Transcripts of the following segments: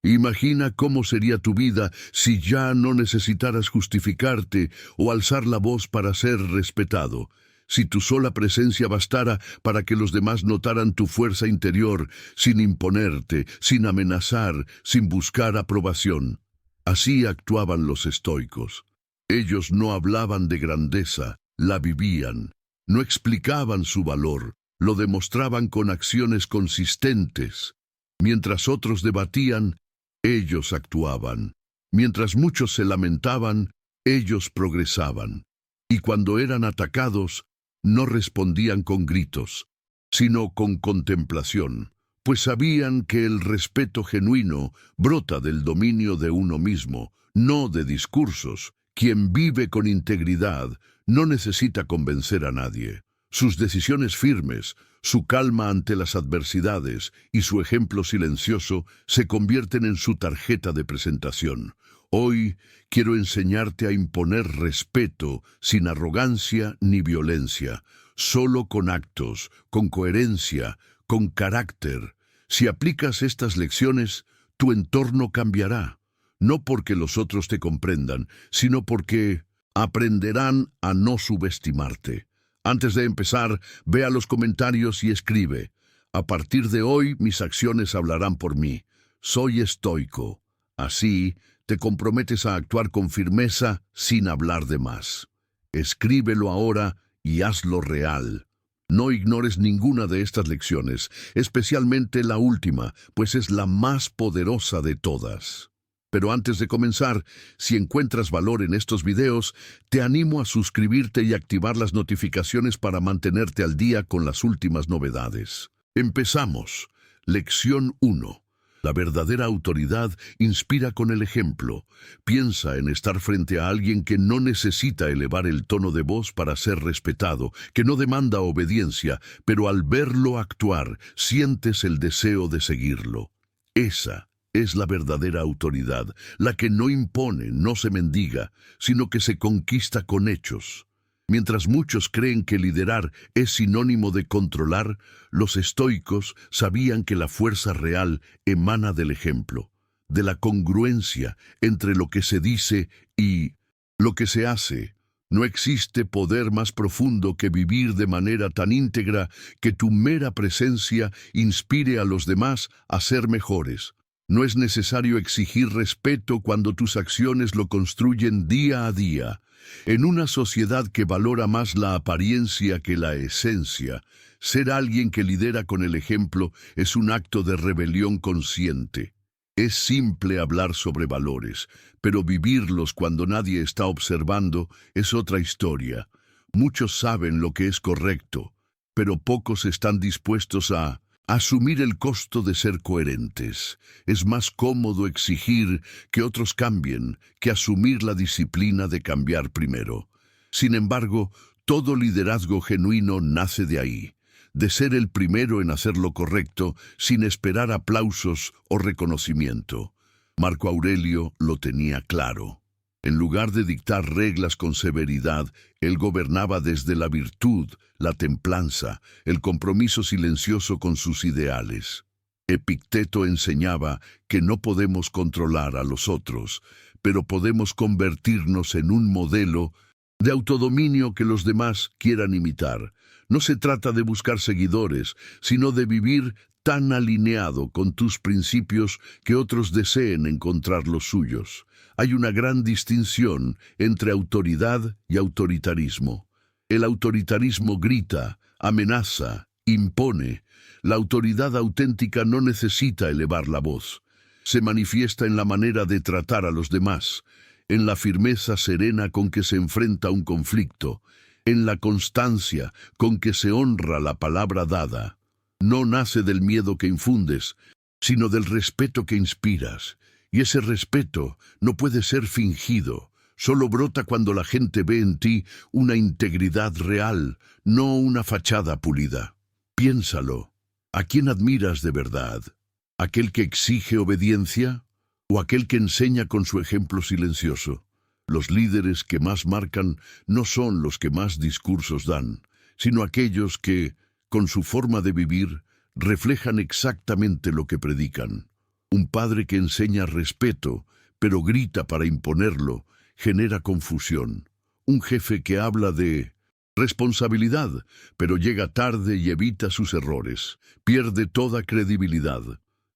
Imagina cómo sería tu vida si ya no necesitaras justificarte o alzar la voz para ser respetado. Si tu sola presencia bastara para que los demás notaran tu fuerza interior, sin imponerte, sin amenazar, sin buscar aprobación. Así actuaban los estoicos. Ellos no hablaban de grandeza, la vivían. No explicaban su valor, lo demostraban con acciones consistentes. Mientras otros debatían, ellos actuaban. Mientras muchos se lamentaban, ellos progresaban. Y cuando eran atacados, no respondían con gritos, sino con contemplación, pues sabían que el respeto genuino brota del dominio de uno mismo, no de discursos. Quien vive con integridad no necesita convencer a nadie. Sus decisiones firmes, su calma ante las adversidades y su ejemplo silencioso se convierten en su tarjeta de presentación. Hoy quiero enseñarte a imponer respeto sin arrogancia ni violencia, solo con actos, con coherencia, con carácter. Si aplicas estas lecciones, tu entorno cambiará, no porque los otros te comprendan, sino porque aprenderán a no subestimarte. Antes de empezar, ve a los comentarios y escribe: a partir de hoy mis acciones hablarán por mí. Soy estoico. Así, te comprometes a actuar con firmeza sin hablar de más. Escríbelo ahora y hazlo real. No ignores ninguna de estas lecciones, especialmente la última, pues es la más poderosa de todas. Pero antes de comenzar, si encuentras valor en estos videos, te animo a suscribirte y activar las notificaciones para mantenerte al día con las últimas novedades. Empezamos. Lección 1. La verdadera autoridad inspira con el ejemplo. Piensa en estar frente a alguien que no necesita elevar el tono de voz para ser respetado, que no demanda obediencia, pero al verlo actuar, sientes el deseo de seguirlo. Esa es la verdadera autoridad, la que no impone, no se mendiga, sino que se conquista con hechos. Mientras muchos creen que liderar es sinónimo de controlar, los estoicos sabían que la fuerza real emana del ejemplo, de la congruencia entre lo que se dice y lo que se hace. No existe poder más profundo que vivir de manera tan íntegra que tu mera presencia inspire a los demás a ser mejores. No es necesario exigir respeto cuando tus acciones lo construyen día a día. En una sociedad que valora más la apariencia que la esencia, ser alguien que lidera con el ejemplo es un acto de rebelión consciente. Es simple hablar sobre valores, pero vivirlos cuando nadie está observando es otra historia. Muchos saben lo que es correcto, pero pocos están dispuestos a asumir el costo de ser coherentes. Es más cómodo exigir que otros cambien que asumir la disciplina de cambiar primero. Sin embargo, todo liderazgo genuino nace de ahí, de ser el primero en hacer lo correcto sin esperar aplausos o reconocimiento. Marco Aurelio lo tenía claro. En lugar de dictar reglas con severidad, él gobernaba desde la virtud, la templanza, el compromiso silencioso con sus ideales. Epicteto enseñaba que no podemos controlar a los otros, pero podemos convertirnos en un modelo de autodominio que los demás quieran imitar. No se trata de buscar seguidores, sino de vivir tan alineado con tus principios que otros deseen encontrar los suyos. Hay una gran distinción entre autoridad y autoritarismo. El autoritarismo grita, amenaza, impone. La autoridad auténtica no necesita elevar la voz. Se manifiesta en la manera de tratar a los demás, en la firmeza serena con que se enfrenta un conflicto, en la constancia con que se honra la palabra dada. No nace del miedo que infundes, sino del respeto que inspiras. Y ese respeto no puede ser fingido, solo brota cuando la gente ve en ti una integridad real, no una fachada pulida. Piénsalo, ¿a quién admiras de verdad? ¿Aquel que exige obediencia o aquel que enseña con su ejemplo silencioso? Los líderes que más marcan no son los que más discursos dan, sino aquellos que, con su forma de vivir, reflejan exactamente lo que predican. Un padre que enseña respeto, pero grita para imponerlo, genera confusión. Un jefe que habla de responsabilidad, pero llega tarde y evita sus errores, pierde toda credibilidad.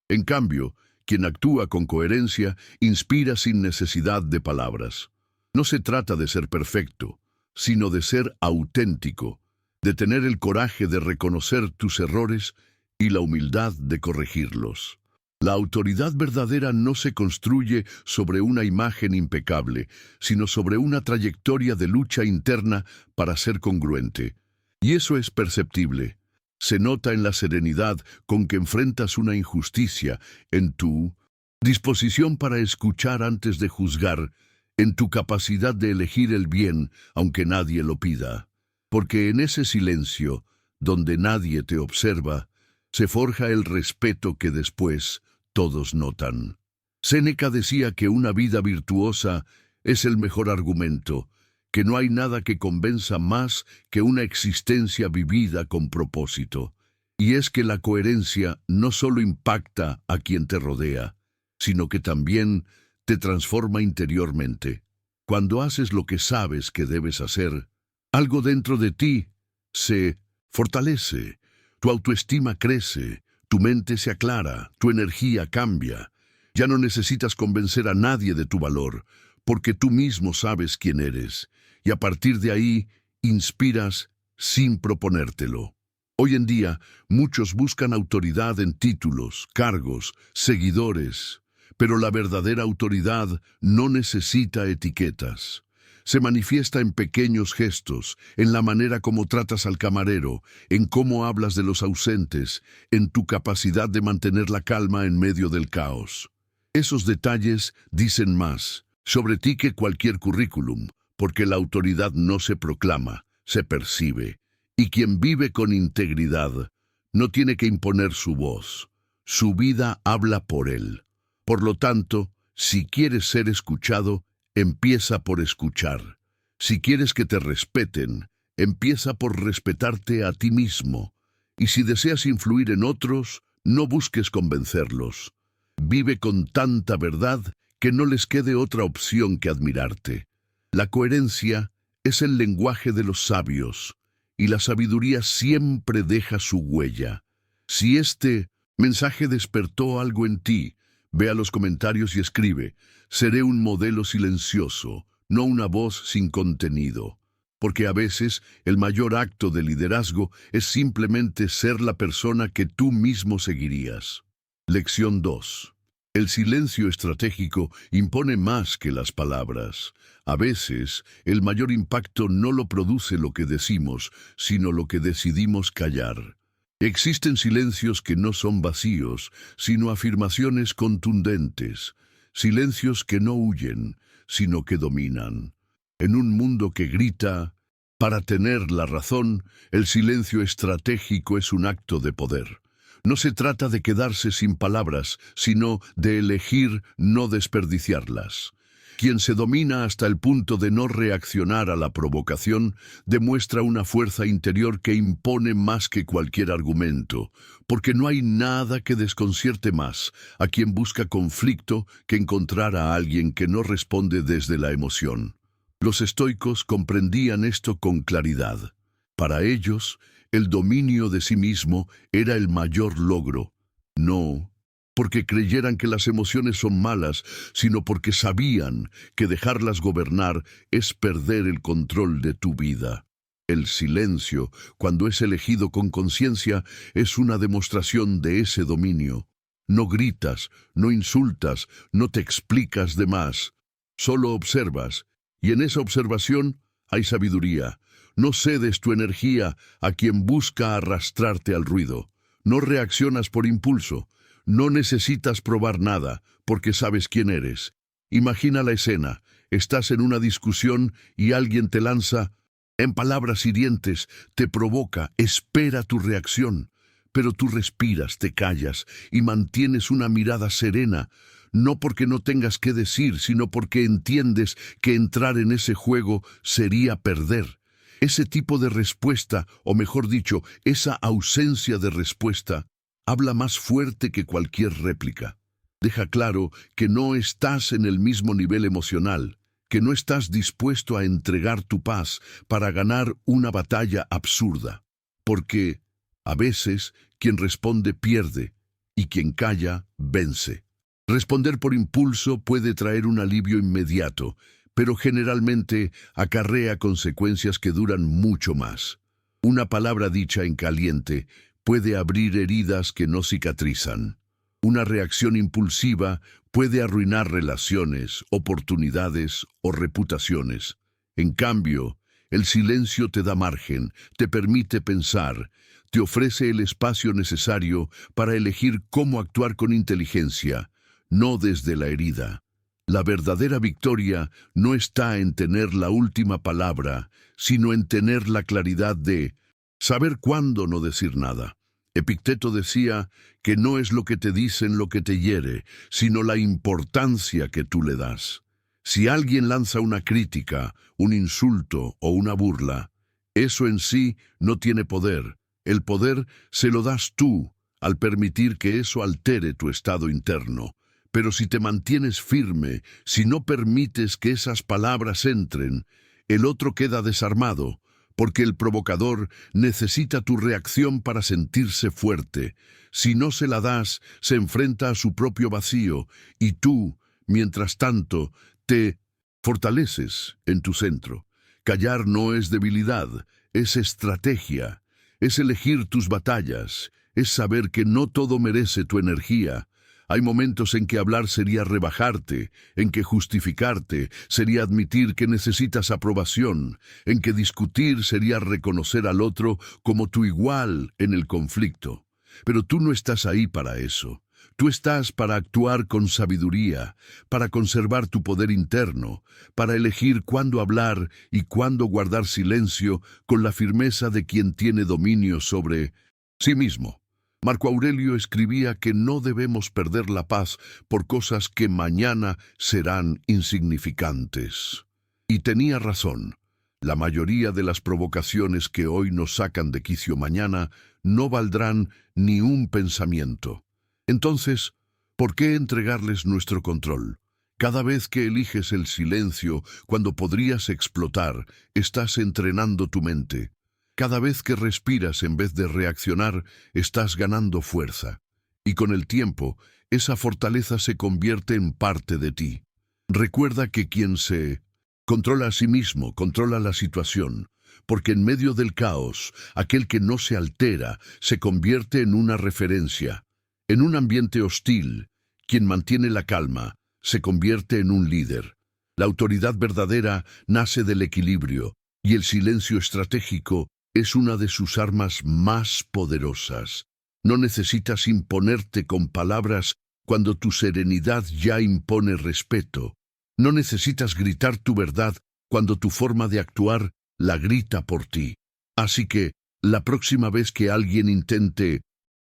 En cambio, quien actúa con coherencia inspira sin necesidad de palabras. No se trata de ser perfecto, sino de ser auténtico, de tener el coraje de reconocer tus errores y la humildad de corregirlos. La autoridad verdadera no se construye sobre una imagen impecable, sino sobre una trayectoria de lucha interna para ser congruente. Y eso es perceptible. Se nota en la serenidad con que enfrentas una injusticia, en tu disposición para escuchar antes de juzgar, en tu capacidad de elegir el bien, aunque nadie lo pida. Porque en ese silencio, donde nadie te observa, se forja el respeto que después todos notan. Séneca decía que una vida virtuosa es el mejor argumento, que no hay nada que convenza más que una existencia vivida con propósito. Y es que la coherencia no solo impacta a quien te rodea, sino que también te transforma interiormente. Cuando haces lo que sabes que debes hacer, algo dentro de ti se fortalece, tu autoestima crece, tu mente se aclara, tu energía cambia. Ya no necesitas convencer a nadie de tu valor, porque tú mismo sabes quién eres, y a partir de ahí inspiras sin proponértelo. Hoy en día, muchos buscan autoridad en títulos, cargos, seguidores, pero la verdadera autoridad no necesita etiquetas. Se manifiesta en pequeños gestos, en la manera como tratas al camarero, en cómo hablas de los ausentes, en tu capacidad de mantener la calma en medio del caos. Esos detalles dicen más sobre ti que cualquier currículum, porque la autoridad no se proclama, se percibe. Y quien vive con integridad no tiene que imponer su voz. Su vida habla por él. Por lo tanto, si quieres ser escuchado, empieza por escuchar. Si quieres que te respeten, empieza por respetarte a ti mismo. Y si deseas influir en otros, no busques convencerlos. Vive con tanta verdad que no les quede otra opción que admirarte. La coherencia es el lenguaje de los sabios, y la sabiduría siempre deja su huella. Si este mensaje despertó algo en ti, ve a los comentarios y escribe: seré un modelo silencioso, no una voz sin contenido. Porque a veces el mayor acto de liderazgo es simplemente ser la persona que tú mismo seguirías. Lección 2. El silencio estratégico impone más que las palabras. A veces, el mayor impacto no lo produce lo que decimos, sino lo que decidimos callar. Existen silencios que no son vacíos, sino afirmaciones contundentes. Silencios que no huyen, sino que dominan. En un mundo que grita, para tener la razón, el silencio estratégico es un acto de poder. No se trata de quedarse sin palabras, sino de elegir no desperdiciarlas. Quien se domina hasta el punto de no reaccionar a la provocación demuestra una fuerza interior que impone más que cualquier argumento, porque no hay nada que desconcierte más a quien busca conflicto que encontrar a alguien que no responde desde la emoción. Los estoicos comprendían esto con claridad. Para ellos, el dominio de sí mismo era el mayor logro. No porque creyeran que las emociones son malas, sino porque sabían que dejarlas gobernar es perder el control de tu vida. El silencio, cuando es elegido con conciencia, es una demostración de ese dominio. No gritas, no insultas, no te explicas de más. Solo observas, y en esa observación hay sabiduría. No cedes tu energía a quien busca arrastrarte al ruido. No reaccionas por impulso. No necesitas probar nada, porque sabes quién eres. Imagina la escena. Estás en una discusión y alguien te lanza, en palabras hirientes, te provoca, espera tu reacción. Pero tú respiras, te callas y mantienes una mirada serena, no porque no tengas que decir, sino porque entiendes que entrar en ese juego sería perder. Ese tipo de respuesta, o mejor dicho, esa ausencia de respuesta, habla más fuerte que cualquier réplica. Deja claro que no estás en el mismo nivel emocional, que no estás dispuesto a entregar tu paz para ganar una batalla absurda. Porque, a veces, quien responde pierde, y quien calla vence. Responder por impulso puede traer un alivio inmediato, pero generalmente acarrea consecuencias que duran mucho más. Una palabra dicha en caliente puede abrir heridas que no cicatrizan. Una reacción impulsiva puede arruinar relaciones, oportunidades o reputaciones. En cambio, el silencio te da margen, te permite pensar, te ofrece el espacio necesario para elegir cómo actuar con inteligencia, no desde la herida. La verdadera victoria no está en tener la última palabra, sino en tener la claridad de saber cuándo no decir nada. Epicteto decía que no es lo que te dicen lo que te hiere, sino la importancia que tú le das. Si alguien lanza una crítica, un insulto o una burla, eso en sí no tiene poder. El poder se lo das tú al permitir que eso altere tu estado interno. Pero si te mantienes firme, si no permites que esas palabras entren, el otro queda desarmado, porque el provocador necesita tu reacción para sentirse fuerte. Si no se la das, se enfrenta a su propio vacío, y tú, mientras tanto, te fortaleces en tu centro. Callar no es debilidad, es estrategia, es elegir tus batallas, es saber que no todo merece tu energía. Hay momentos en que hablar sería rebajarte, en que justificarte sería admitir que necesitas aprobación, en que discutir sería reconocer al otro como tu igual en el conflicto. Pero tú no estás ahí para eso. Tú estás para actuar con sabiduría, para conservar tu poder interno, para elegir cuándo hablar y cuándo guardar silencio con la firmeza de quien tiene dominio sobre sí mismo. Marco Aurelio escribía que no debemos perder la paz por cosas que mañana serán insignificantes. Y tenía razón. La mayoría de las provocaciones que hoy nos sacan de quicio mañana no valdrán ni un pensamiento. Entonces, ¿por qué entregarles nuestro control? Cada vez que eliges el silencio cuando podrías explotar, estás entrenando tu mente. Cada vez que respiras en vez de reaccionar, estás ganando fuerza. Y con el tiempo, esa fortaleza se convierte en parte de ti. Recuerda que quien se controla a sí mismo, controla la situación, porque en medio del caos, aquel que no se altera se convierte en una referencia. En un ambiente hostil, quien mantiene la calma se convierte en un líder. La autoridad verdadera nace del equilibrio, y el silencio estratégico es una de sus armas más poderosas. No necesitas imponerte con palabras cuando tu serenidad ya impone respeto. No necesitas gritar tu verdad cuando tu forma de actuar la grita por ti. Así que, la próxima vez que alguien intente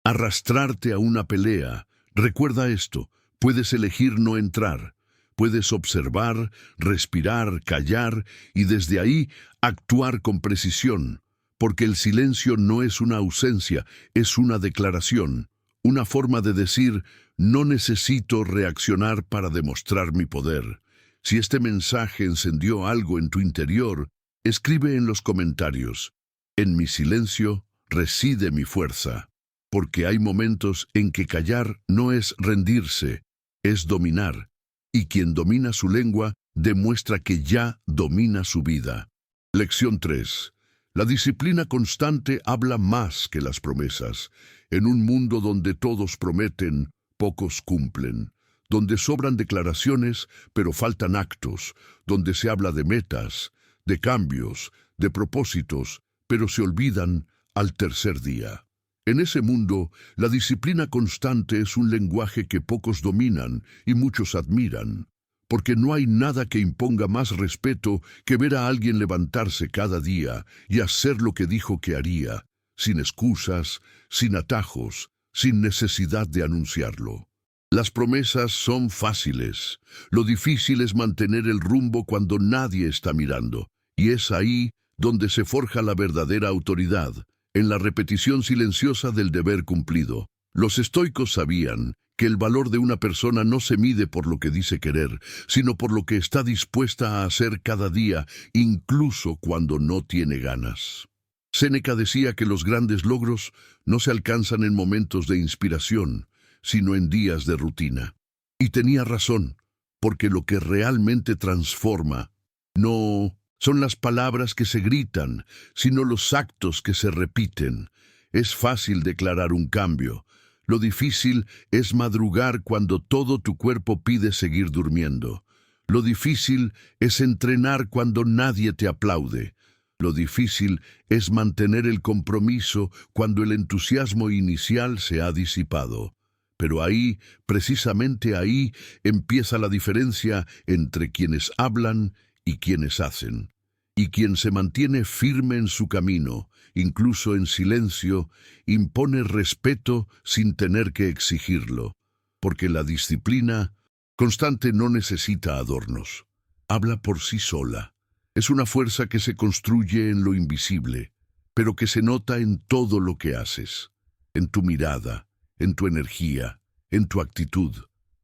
arrastrarte a una pelea, recuerda esto: puedes elegir no entrar. Puedes observar, respirar, callar y desde ahí actuar con precisión. Porque el silencio no es una ausencia, es una declaración, una forma de decir, no necesito reaccionar para demostrar mi poder. Si este mensaje encendió algo en tu interior, escribe en los comentarios, en mi silencio reside mi fuerza. Porque hay momentos en que callar no es rendirse, es dominar. Y quien domina su lengua demuestra que ya domina su vida. Lección 3. La disciplina constante habla más que las promesas. En un mundo donde todos prometen, pocos cumplen. Donde sobran declaraciones, pero faltan actos. Donde se habla de metas, de cambios, de propósitos, pero se olvidan al tercer día. En ese mundo, la disciplina constante es un lenguaje que pocos dominan y muchos admiran. Porque no hay nada que imponga más respeto que ver a alguien levantarse cada día y hacer lo que dijo que haría, sin excusas, sin atajos, sin necesidad de anunciarlo. Las promesas son fáciles. Lo difícil es mantener el rumbo cuando nadie está mirando. Y es ahí donde se forja la verdadera autoridad, en la repetición silenciosa del deber cumplido. Los estoicos sabían que el valor de una persona no se mide por lo que dice querer, sino por lo que está dispuesta a hacer cada día, incluso cuando no tiene ganas. Séneca decía que los grandes logros no se alcanzan en momentos de inspiración, sino en días de rutina. Y tenía razón, porque lo que realmente transforma no son las palabras que se gritan, sino los actos que se repiten. Es fácil declarar un cambio. Lo difícil es madrugar cuando todo tu cuerpo pide seguir durmiendo. Lo difícil es entrenar cuando nadie te aplaude. Lo difícil es mantener el compromiso cuando el entusiasmo inicial se ha disipado. Pero ahí, precisamente ahí, empieza la diferencia entre quienes hablan y quienes hacen. Y quien se mantiene firme en su camino, incluso en silencio, impone respeto sin tener que exigirlo, porque la disciplina constante no necesita adornos. Habla por sí sola. Es una fuerza que se construye en lo invisible, pero que se nota en todo lo que haces, en tu mirada, en tu energía, en tu actitud.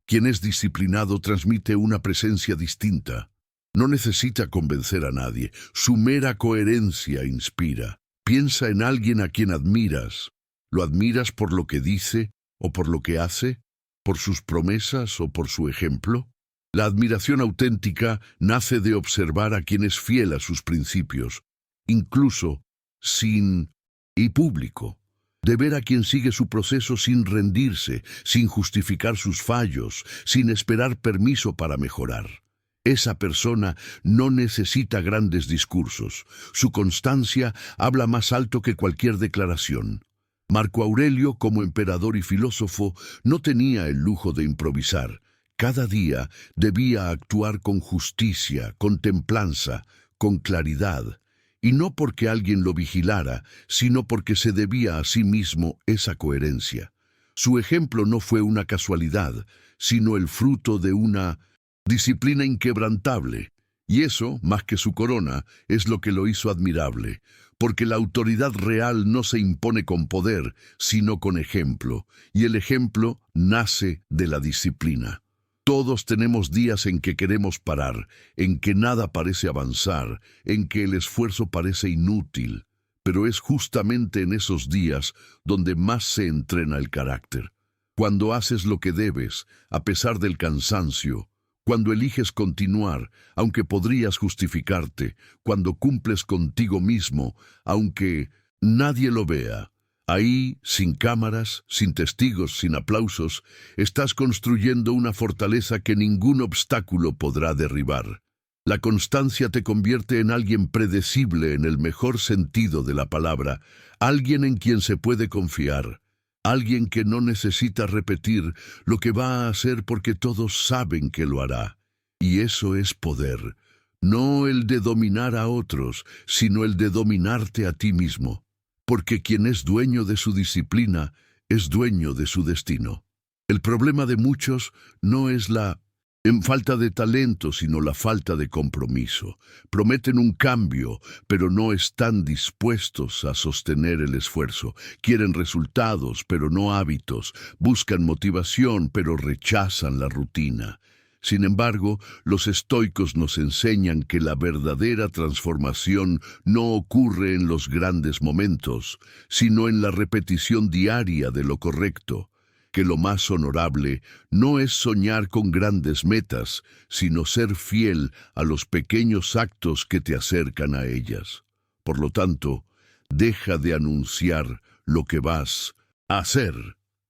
Quien es disciplinado transmite una presencia distinta. No necesita convencer a nadie. Su mera coherencia inspira. Piensa en alguien a quien admiras. ¿Lo admiras por lo que dice o por lo que hace? ¿Por sus promesas o por su ejemplo? La admiración auténtica nace de observar a quien es fiel a sus principios, incluso sin y público. De ver a quien sigue su proceso sin rendirse, sin justificar sus fallos, sin esperar permiso para mejorar. Esa persona no necesita grandes discursos. Su constancia habla más alto que cualquier declaración. Marco Aurelio, como emperador y filósofo, no tenía el lujo de improvisar. Cada día debía actuar con justicia, con templanza, con claridad. Y no porque alguien lo vigilara, sino porque se debía a sí mismo esa coherencia. Su ejemplo no fue una casualidad, sino el fruto de una disciplina inquebrantable, y eso, más que su corona, es lo que lo hizo admirable, porque la autoridad real no se impone con poder, sino con ejemplo, y el ejemplo nace de la disciplina. Todos tenemos días en que queremos parar, en que nada parece avanzar, en que el esfuerzo parece inútil, pero es justamente en esos días donde más se entrena el carácter. Cuando haces lo que debes, a pesar del cansancio, cuando eliges continuar, aunque podrías justificarte, cuando cumples contigo mismo, aunque nadie lo vea. Ahí, sin cámaras, sin testigos, sin aplausos, estás construyendo una fortaleza que ningún obstáculo podrá derribar. La constancia te convierte en alguien predecible en el mejor sentido de la palabra, alguien en quien se puede confiar. Alguien que no necesita repetir lo que va a hacer porque todos saben que lo hará. Y eso es poder, no el de dominar a otros, sino el de dominarte a ti mismo. Porque quien es dueño de su disciplina es dueño de su destino. El problema de muchos no es la falta de talento, sino la falta de compromiso. Prometen un cambio, pero no están dispuestos a sostener el esfuerzo. Quieren resultados, pero no hábitos. Buscan motivación, pero rechazan la rutina. Sin embargo, los estoicos nos enseñan que la verdadera transformación no ocurre en los grandes momentos, sino en la repetición diaria de lo correcto. Que lo más honorable no es soñar con grandes metas, sino ser fiel a los pequeños actos que te acercan a ellas. Por lo tanto, deja de anunciar lo que vas a hacer.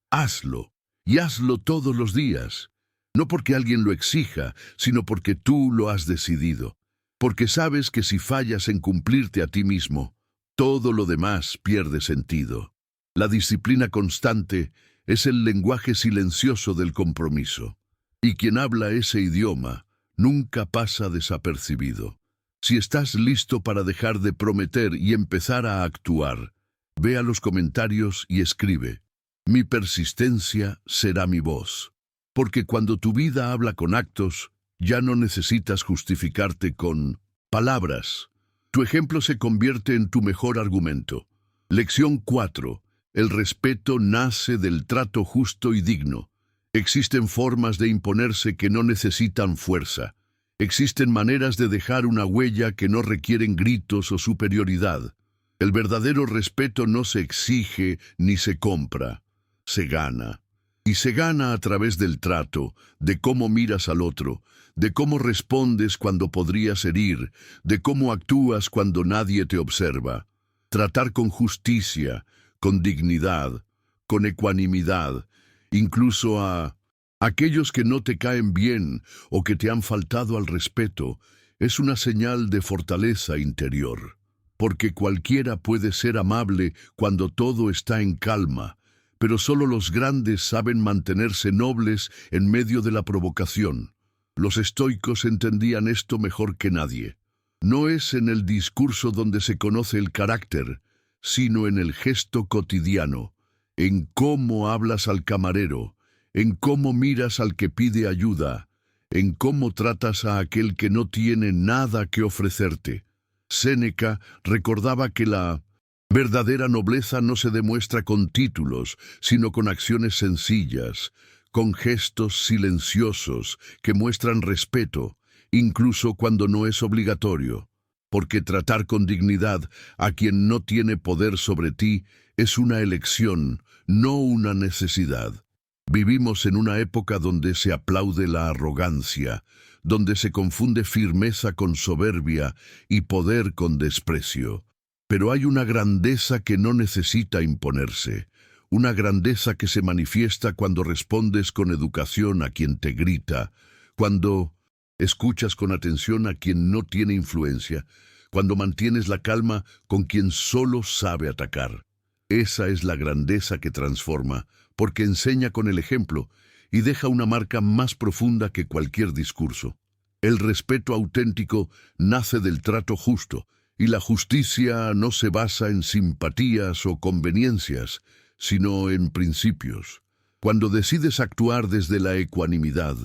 Hazlo, y hazlo todos los días. No porque alguien lo exija, sino porque tú lo has decidido. Porque sabes que si fallas en cumplirte a ti mismo, todo lo demás pierde sentido. La disciplina constante es el lenguaje silencioso del compromiso, y quien habla ese idioma nunca pasa desapercibido. Si estás listo para dejar de prometer y empezar a actuar, ve a los comentarios y escribe: mi persistencia será mi voz. Porque cuando tu vida habla con actos, ya no necesitas justificarte con palabras. Tu ejemplo se convierte en tu mejor argumento. Lección 4. El respeto nace del trato justo y digno. Existen formas de imponerse que no necesitan fuerza. Existen maneras de dejar una huella que no requieren gritos o superioridad. El verdadero respeto no se exige ni se compra, se gana. Y se gana a través del trato, de cómo miras al otro, de cómo respondes cuando podrías herir, de cómo actúas cuando nadie te observa. Tratar con justicia, con dignidad, con ecuanimidad, incluso a aquellos que no te caen bien o que te han faltado al respeto, es una señal de fortaleza interior. Porque cualquiera puede ser amable cuando todo está en calma, pero solo los grandes saben mantenerse nobles en medio de la provocación. Los estoicos entendían esto mejor que nadie. No es en el discurso donde se conoce el carácter, sino en el gesto cotidiano, en cómo hablas al camarero, en cómo miras al que pide ayuda, en cómo tratas a aquel que no tiene nada que ofrecerte. Séneca recordaba que la verdadera nobleza no se demuestra con títulos, sino con acciones sencillas, con gestos silenciosos que muestran respeto, incluso cuando no es obligatorio. Porque tratar con dignidad a quien no tiene poder sobre ti es una elección, no una necesidad. Vivimos en una época donde se aplaude la arrogancia, donde se confunde firmeza con soberbia y poder con desprecio. Pero hay una grandeza que no necesita imponerse, una grandeza que se manifiesta cuando respondes con educación a quien te grita, cuando escuchas con atención a quien no tiene influencia, cuando mantienes la calma con quien solo sabe atacar. Esa es la grandeza que transforma, porque enseña con el ejemplo y deja una marca más profunda que cualquier discurso. El respeto auténtico nace del trato justo, y la justicia no se basa en simpatías o conveniencias, sino en principios. Cuando decides actuar desde la ecuanimidad,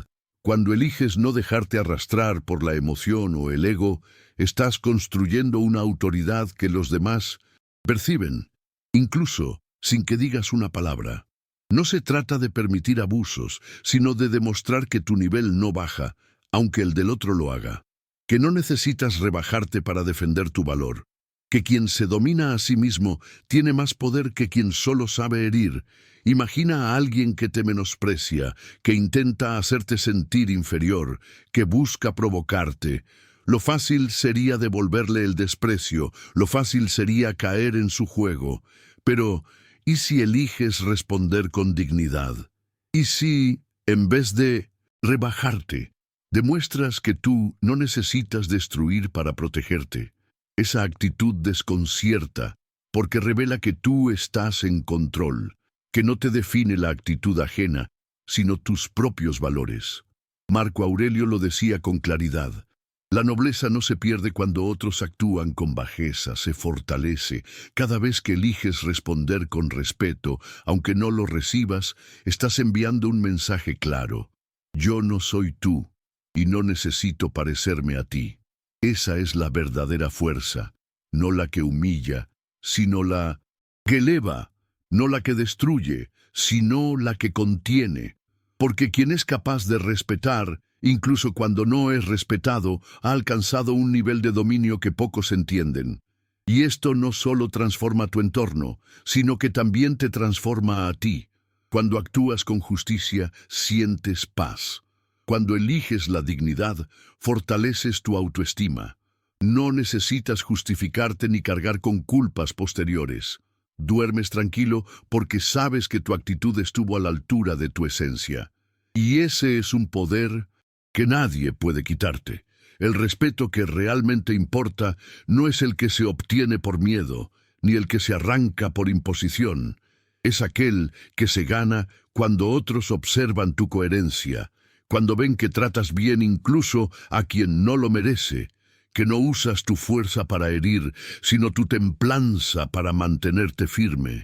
cuando eliges no dejarte arrastrar por la emoción o el ego, estás construyendo una autoridad que los demás perciben, incluso sin que digas una palabra. No se trata de permitir abusos, sino de demostrar que tu nivel no baja, aunque el del otro lo haga. Que no necesitas rebajarte para defender tu valor. Que quien se domina a sí mismo tiene más poder que quien solo sabe herir. Imagina a alguien que te menosprecia, que intenta hacerte sentir inferior, que busca provocarte. Lo fácil sería devolverle el desprecio, lo fácil sería caer en su juego. Pero, ¿y si eliges responder con dignidad? ¿Y si, en vez de rebajarte, demuestras que tú no necesitas destruir para protegerte? Esa actitud desconcierta, porque revela que tú estás en control, que no te define la actitud ajena, sino tus propios valores. Marco Aurelio lo decía con claridad. La nobleza no se pierde cuando otros actúan con bajeza, se fortalece. Cada vez que eliges responder con respeto, aunque no lo recibas, estás enviando un mensaje claro. Yo no soy tú, y no necesito parecerme a ti. Esa es la verdadera fuerza, no la que humilla, sino la que eleva, no la que destruye, sino la que contiene. Porque quien es capaz de respetar, incluso cuando no es respetado, ha alcanzado un nivel de dominio que pocos entienden. Y esto no solo transforma tu entorno, sino que también te transforma a ti. Cuando actúas con justicia, sientes paz. Cuando eliges la dignidad, fortaleces tu autoestima. No necesitas justificarte ni cargar con culpas posteriores. Duermes tranquilo porque sabes que tu actitud estuvo a la altura de tu esencia. Y ese es un poder que nadie puede quitarte. El respeto que realmente importa no es el que se obtiene por miedo, ni el que se arranca por imposición. Es aquel que se gana cuando otros observan tu coherencia, cuando ven que tratas bien incluso a quien no lo merece, que no usas tu fuerza para herir, sino tu templanza para mantenerte firme,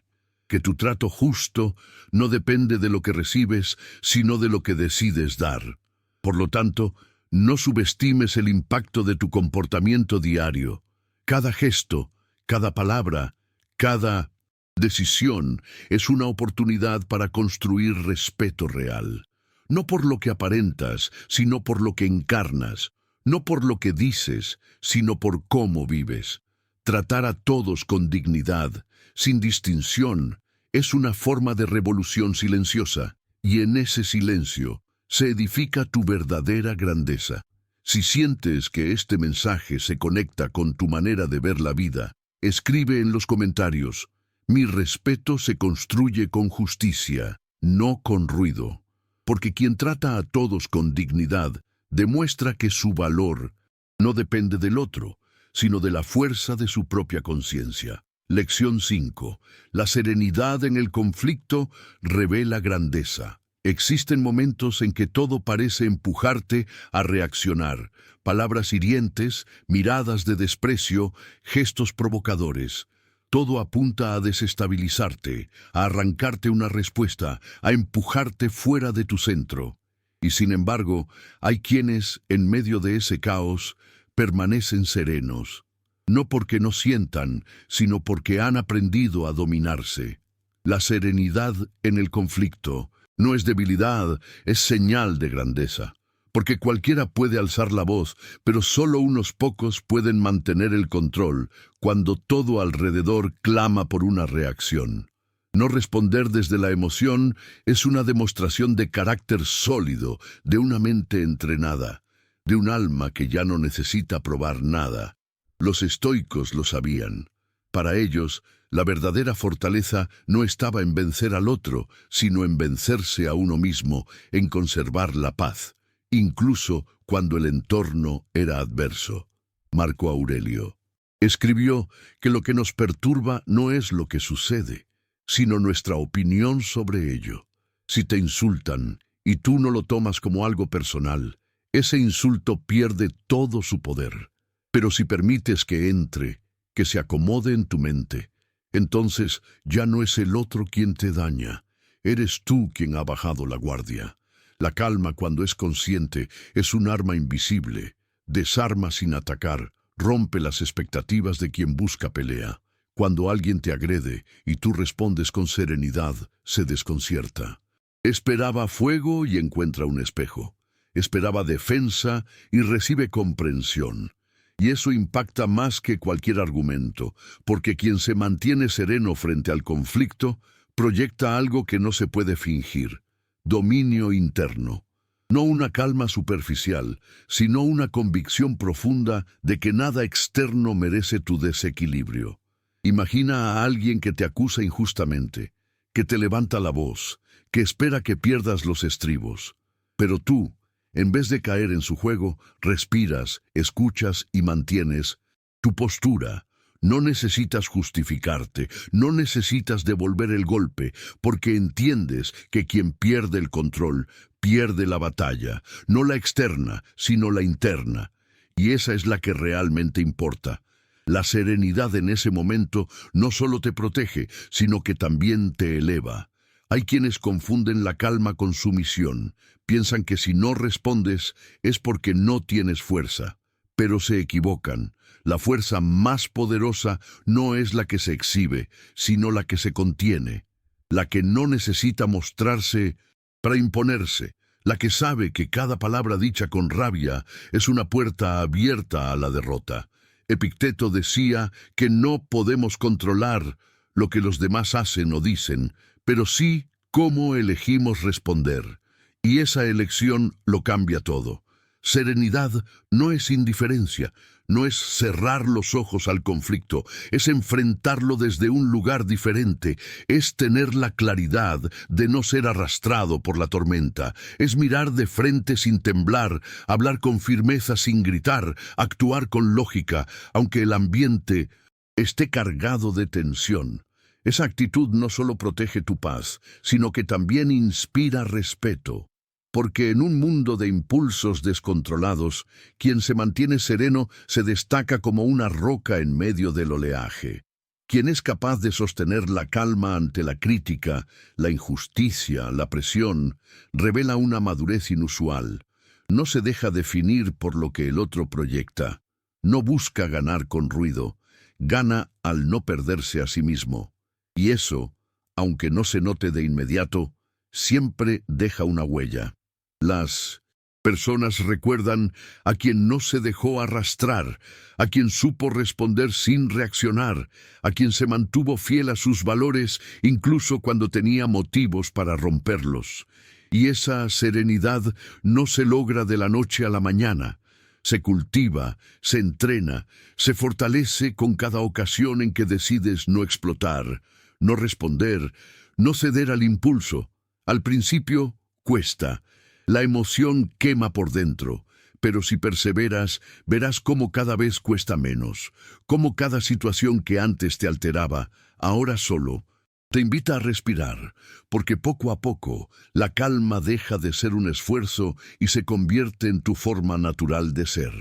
que tu trato justo no depende de lo que recibes, sino de lo que decides dar. Por lo tanto, no subestimes el impacto de tu comportamiento diario. Cada gesto, cada palabra, cada decisión es una oportunidad para construir respeto real. no por lo que aparentas, sino por lo que encarnas, no por lo que dices, sino por cómo vives. Tratar a todos con dignidad, sin distinción, es una forma de revolución silenciosa, y en ese silencio se edifica tu verdadera grandeza. Si sientes que este mensaje se conecta con tu manera de ver la vida, escribe en los comentarios: mi respeto se construye con justicia, no con ruido. Porque quien trata a todos con dignidad demuestra que su valor no depende del otro, sino de la fuerza de su propia conciencia. Lección 5. La serenidad en el conflicto revela grandeza. Existen momentos en que todo parece empujarte a reaccionar. Palabras hirientes, miradas de desprecio, gestos provocadores. Todo apunta a desestabilizarte, a arrancarte una respuesta, a empujarte fuera de tu centro. Y sin embargo, hay quienes, en medio de ese caos, permanecen serenos. No porque no sientan, sino porque han aprendido a dominarse. La serenidad en el conflicto no es debilidad, es señal de grandeza. Porque cualquiera puede alzar la voz, pero solo unos pocos pueden mantener el control cuando todo alrededor clama por una reacción. No responder desde la emoción es una demostración de carácter sólido, de una mente entrenada, de un alma que ya no necesita probar nada. Los estoicos lo sabían. Para ellos, la verdadera fortaleza no estaba en vencer al otro, sino en vencerse a uno mismo, en conservar la paz, incluso cuando el entorno era adverso. Marco Aurelio escribió que lo que nos perturba no es lo que sucede, sino nuestra opinión sobre ello. Si te insultan y tú no lo tomas como algo personal, ese insulto pierde todo su poder. Pero si permites que entre, que se acomode en tu mente, entonces ya no es el otro quien te daña, eres tú quien ha bajado la guardia. La calma, cuando es consciente, es un arma invisible, desarma sin atacar, rompe las expectativas de quien busca pelea. Cuando alguien te agrede y tú respondes con serenidad, se desconcierta. Esperaba fuego y encuentra un espejo. Esperaba defensa y recibe comprensión. Y eso impacta más que cualquier argumento, porque quien se mantiene sereno frente al conflicto proyecta algo que no se puede fingir: dominio interno. No una calma superficial, sino una convicción profunda de que nada externo merece tu desequilibrio. Imagina a alguien que te acusa injustamente, que te levanta la voz, que espera que pierdas los estribos. Pero tú, en vez de caer en su juego, respiras, escuchas y mantienes tu postura. No necesitas justificarte, no necesitas devolver el golpe, porque entiendes que quien pierde el control, pierde la batalla, no la externa, sino la interna. Y esa es la que realmente importa. La serenidad en ese momento no solo te protege, sino que también te eleva. Hay quienes confunden la calma con sumisión. Piensan que si no respondes es porque no tienes fuerza. Pero se equivocan. La fuerza más poderosa no es la que se exhibe, sino la que se contiene. La que no necesita mostrarse para imponerse. La que sabe que cada palabra dicha con rabia es una puerta abierta a la derrota. Epicteto decía que no podemos controlar lo que los demás hacen o dicen, pero sí cómo elegimos responder. Y esa elección lo cambia todo. Serenidad no es indiferencia, no es cerrar los ojos al conflicto, es enfrentarlo desde un lugar diferente, es tener la claridad de no ser arrastrado por la tormenta, es mirar de frente sin temblar, hablar con firmeza sin gritar, actuar con lógica, aunque el ambiente esté cargado de tensión. Esa actitud no solo protege tu paz, sino que también inspira respeto. Porque en un mundo de impulsos descontrolados, quien se mantiene sereno se destaca como una roca en medio del oleaje. Quien es capaz de sostener la calma ante la crítica, la injusticia, la presión, revela una madurez inusual. No se deja definir por lo que el otro proyecta. No busca ganar con ruido. Gana al no perderse a sí mismo. Y eso, aunque no se note de inmediato, siempre deja una huella. Las personas recuerdan a quien no se dejó arrastrar, a quien supo responder sin reaccionar, a quien se mantuvo fiel a sus valores incluso cuando tenía motivos para romperlos. Y esa serenidad no se logra de la noche a la mañana. Se cultiva, se entrena, se fortalece con cada ocasión en que decides no explotar, no responder, no ceder al impulso. Al principio cuesta. La emoción quema por dentro, pero si perseveras, verás cómo cada vez cuesta menos, cómo cada situación que antes te alteraba, ahora solo, te invita a respirar, porque poco a poco la calma deja de ser un esfuerzo y se convierte en tu forma natural de ser.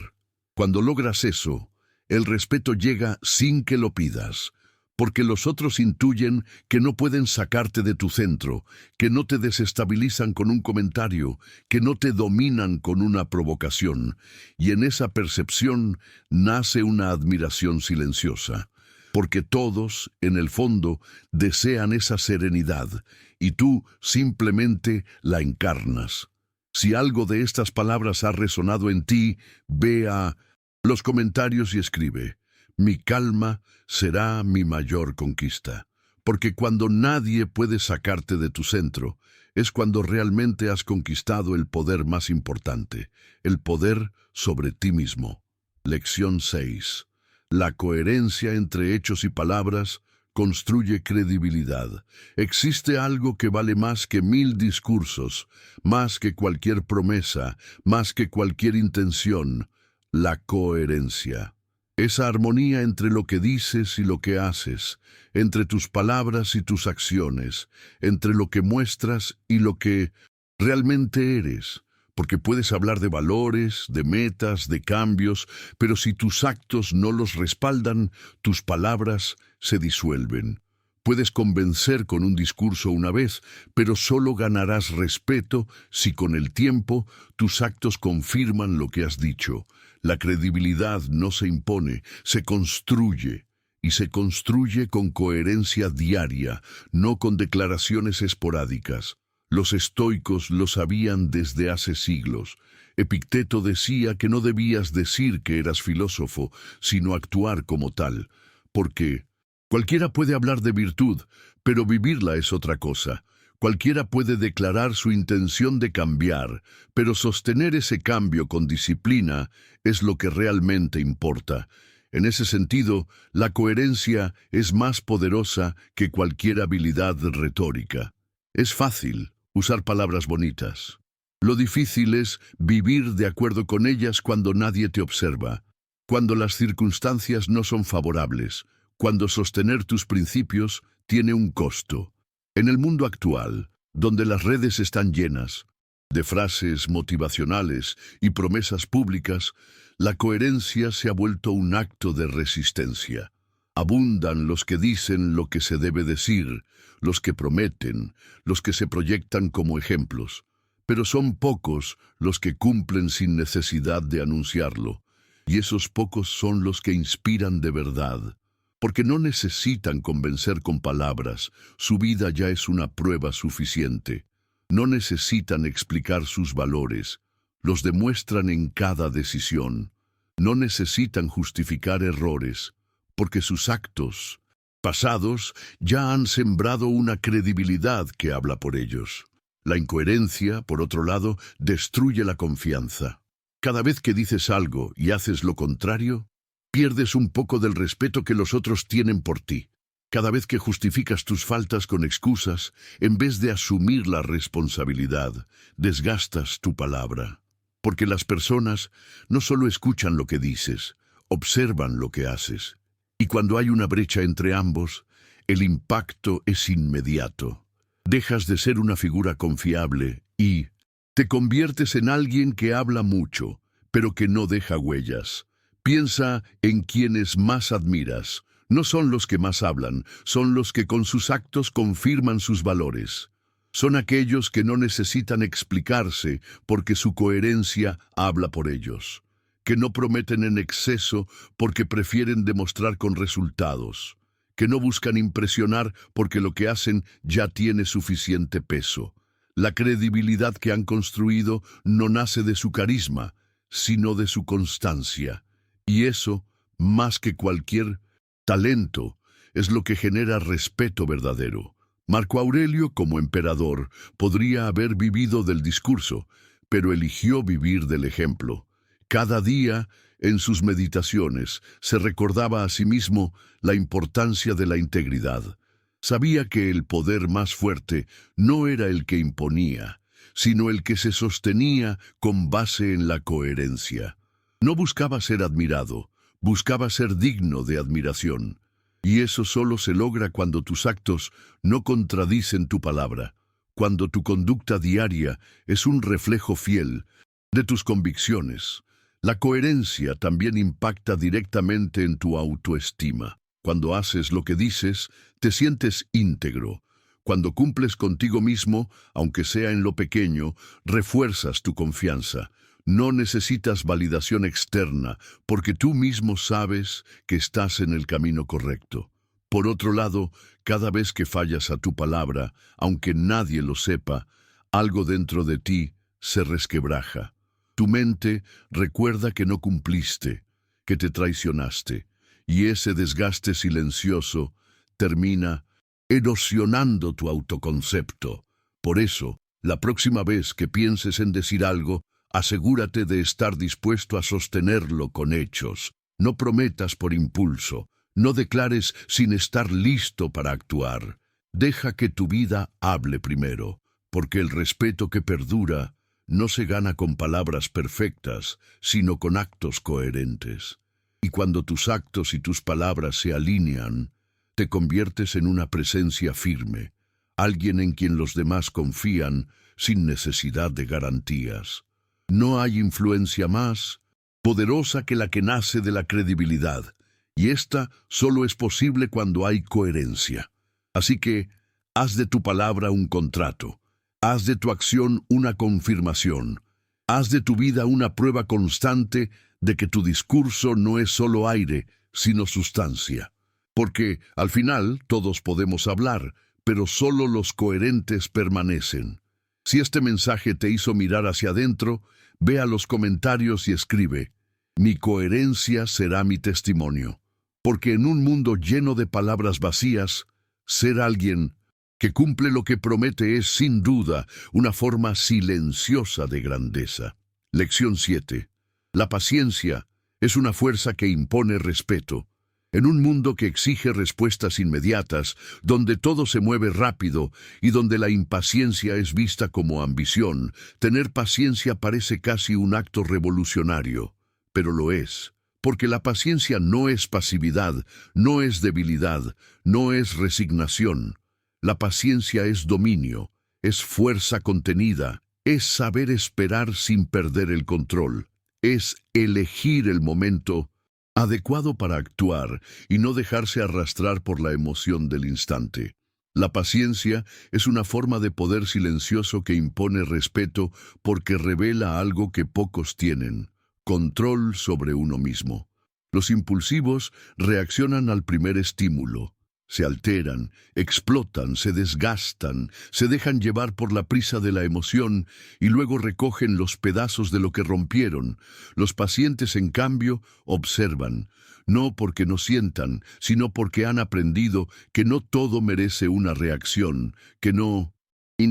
Cuando logras eso, el respeto llega sin que lo pidas, porque los otros intuyen que no pueden sacarte de tu centro, que no te desestabilizan con un comentario, que no te dominan con una provocación, y en esa percepción nace una admiración silenciosa, porque todos, en el fondo, desean esa serenidad, y tú simplemente la encarnas. Si algo de estas palabras ha resonado en ti, ve a los comentarios y escribe: mi calma será mi mayor conquista. Porque cuando nadie puede sacarte de tu centro, es cuando realmente has conquistado el poder más importante, el poder sobre ti mismo. Lección 6. La coherencia entre hechos y palabras construye credibilidad. Existe algo que vale más que 1000 discursos, más que cualquier promesa, más que cualquier intención: la coherencia. Esa armonía entre lo que dices y lo que haces, entre tus palabras y tus acciones, entre lo que muestras y lo que realmente eres. Porque puedes hablar de valores, de metas, de cambios, pero si tus actos no los respaldan, tus palabras se disuelven. Puedes convencer con un discurso una vez, pero solo ganarás respeto si con el tiempo tus actos confirman lo que has dicho. La credibilidad no se impone, se construye. Y se construye con coherencia diaria, no con declaraciones esporádicas. Los estoicos lo sabían desde hace siglos. Epicteto decía que no debías decir que eras filósofo, sino actuar como tal, porque cualquiera puede hablar de virtud, pero vivirla es otra cosa. Cualquiera puede declarar su intención de cambiar, pero sostener ese cambio con disciplina es lo que realmente importa. En ese sentido, la coherencia es más poderosa que cualquier habilidad retórica. Es fácil usar palabras bonitas. Lo difícil es vivir de acuerdo con ellas cuando nadie te observa, cuando las circunstancias no son favorables, cuando sostener tus principios tiene un costo. En el mundo actual, donde las redes están llenas de frases motivacionales y promesas públicas, la coherencia se ha vuelto un acto de resistencia. Abundan los que dicen lo que se debe decir, los que prometen, los que se proyectan como ejemplos, pero son pocos los que cumplen sin necesidad de anunciarlo, y esos pocos son los que inspiran de verdad, porque no necesitan convencer con palabras, su vida ya es una prueba suficiente. No necesitan explicar sus valores, los demuestran en cada decisión. No necesitan justificar errores, porque sus actos pasados ya han sembrado una credibilidad que habla por ellos. La incoherencia, por otro lado, destruye la confianza. Cada vez que dices algo y haces lo contrario, pierdes un poco del respeto que los otros tienen por ti. Cada vez que justificas tus faltas con excusas, en vez de asumir la responsabilidad, desgastas tu palabra. Porque las personas no solo escuchan lo que dices, observan lo que haces. Y cuando hay una brecha entre ambos, el impacto es inmediato. Dejas de ser una figura confiable y te conviertes en alguien que habla mucho, pero que no deja huellas. Piensa en quienes más admiras. No son los que más hablan, son los que con sus actos confirman sus valores. Son aquellos que no necesitan explicarse porque su coherencia habla por ellos, que no prometen en exceso porque prefieren demostrar con resultados, que no buscan impresionar porque lo que hacen ya tiene suficiente peso. La credibilidad que han construido no nace de su carisma, sino de su constancia. Y eso, más que cualquier talento, es lo que genera respeto verdadero. Marco Aurelio, como emperador, podría haber vivido del discurso, pero eligió vivir del ejemplo. Cada día, en sus meditaciones, se recordaba a sí mismo la importancia de la integridad. Sabía que el poder más fuerte no era el que imponía, sino el que se sostenía con base en la coherencia. No buscaba ser admirado, buscaba ser digno de admiración. Y eso solo se logra cuando tus actos no contradicen tu palabra, cuando tu conducta diaria es un reflejo fiel de tus convicciones. La coherencia también impacta directamente en tu autoestima. Cuando haces lo que dices, te sientes íntegro. Cuando cumples contigo mismo, aunque sea en lo pequeño, refuerzas tu confianza. No necesitas validación externa, porque tú mismo sabes que estás en el camino correcto. Por otro lado, cada vez que fallas a tu palabra, aunque nadie lo sepa, algo dentro de ti se resquebraja. Tu mente recuerda que no cumpliste, que te traicionaste, y ese desgaste silencioso termina erosionando tu autoconcepto. Por eso, la próxima vez que pienses en decir algo, asegúrate de estar dispuesto a sostenerlo con hechos. No prometas por impulso, no declares sin estar listo para actuar. Deja que tu vida hable primero, porque el respeto que perdura no se gana con palabras perfectas, sino con actos coherentes. Y cuando tus actos y tus palabras se alinean, te conviertes en una presencia firme, alguien en quien los demás confían sin necesidad de garantías. No hay influencia más poderosa que la que nace de la credibilidad, y esta solo es posible cuando hay coherencia. Así que, haz de tu palabra un contrato. Haz de tu acción una confirmación. Haz de tu vida una prueba constante de que tu discurso no es solo aire, sino sustancia. Porque, al final, todos podemos hablar, pero solo los coherentes permanecen. Si este mensaje te hizo mirar hacia adentro, ve a los comentarios y escribe: mi coherencia será mi testimonio. Porque en un mundo lleno de palabras vacías, ser alguien que cumple lo que promete es, sin duda, una forma silenciosa de grandeza. Lección 7. La paciencia es una fuerza que impone respeto. En un mundo que exige respuestas inmediatas, donde todo se mueve rápido y donde la impaciencia es vista como ambición, tener paciencia parece casi un acto revolucionario. Pero lo es, porque la paciencia no es pasividad, no es debilidad, no es resignación. La paciencia es dominio, es fuerza contenida, es saber esperar sin perder el control, es elegir el momento adecuado para actuar y no dejarse arrastrar por la emoción del instante. La paciencia es una forma de poder silencioso que impone respeto porque revela algo que pocos tienen: control sobre uno mismo. Los impulsivos reaccionan al primer estímulo. Se alteran, explotan, se desgastan, se dejan llevar por la prisa de la emoción y luego recogen los pedazos de lo que rompieron. Los pacientes, en cambio, observan, no porque no sientan, sino porque han aprendido que no todo merece una reacción, que no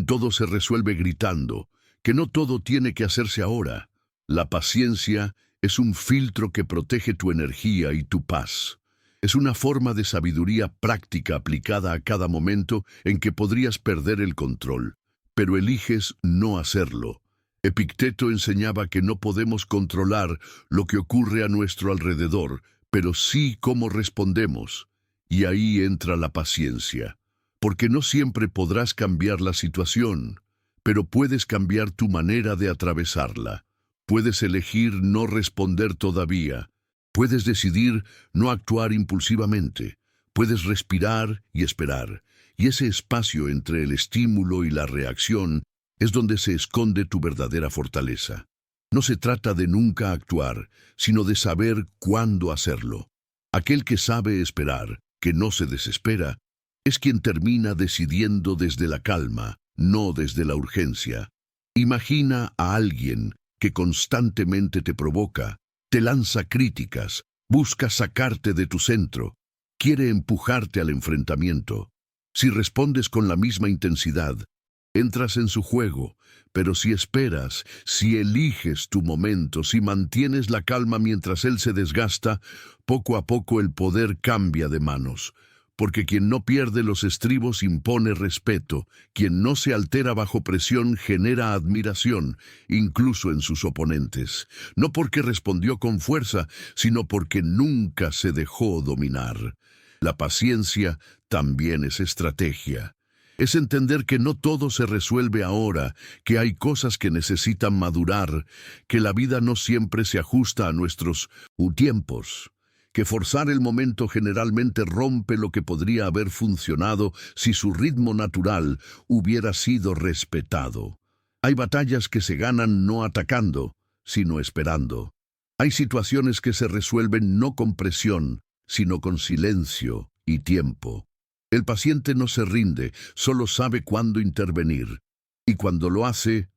todo se resuelve gritando, que no todo tiene que hacerse ahora. La paciencia es un filtro que protege tu energía y tu paz. Es una forma de sabiduría práctica aplicada a cada momento en que podrías perder el control, pero eliges no hacerlo. Epicteto enseñaba que no podemos controlar lo que ocurre a nuestro alrededor, pero sí cómo respondemos. Y ahí entra la paciencia, porque no siempre podrás cambiar la situación, pero puedes cambiar tu manera de atravesarla. Puedes elegir no responder todavía. Puedes decidir no actuar impulsivamente. Puedes respirar y esperar. Y ese espacio entre el estímulo y la reacción es donde se esconde tu verdadera fortaleza. No se trata de nunca actuar, sino de saber cuándo hacerlo. Aquel que sabe esperar, que no se desespera, es quien termina decidiendo desde la calma, no desde la urgencia. Imagina a alguien que constantemente te provoca, te lanza críticas, busca sacarte de tu centro, quiere empujarte al enfrentamiento. Si respondes con la misma intensidad, entras en su juego, pero si esperas, si eliges tu momento, si mantienes la calma mientras él se desgasta, poco a poco el poder cambia de manos. Porque quien no pierde los estribos impone respeto, quien no se altera bajo presión genera admiración, incluso en sus oponentes. No porque respondió con fuerza, sino porque nunca se dejó dominar. La paciencia también es estrategia. Es entender que no todo se resuelve ahora, que hay cosas que necesitan madurar, que la vida no siempre se ajusta a nuestros tiempos, que forzar el momento generalmente rompe lo que podría haber funcionado si su ritmo natural hubiera sido respetado. Hay batallas que se ganan no atacando, sino esperando. Hay situaciones que se resuelven no con presión, sino con silencio y tiempo. El paciente no se rinde, solo sabe cuándo intervenir. Y cuando lo hace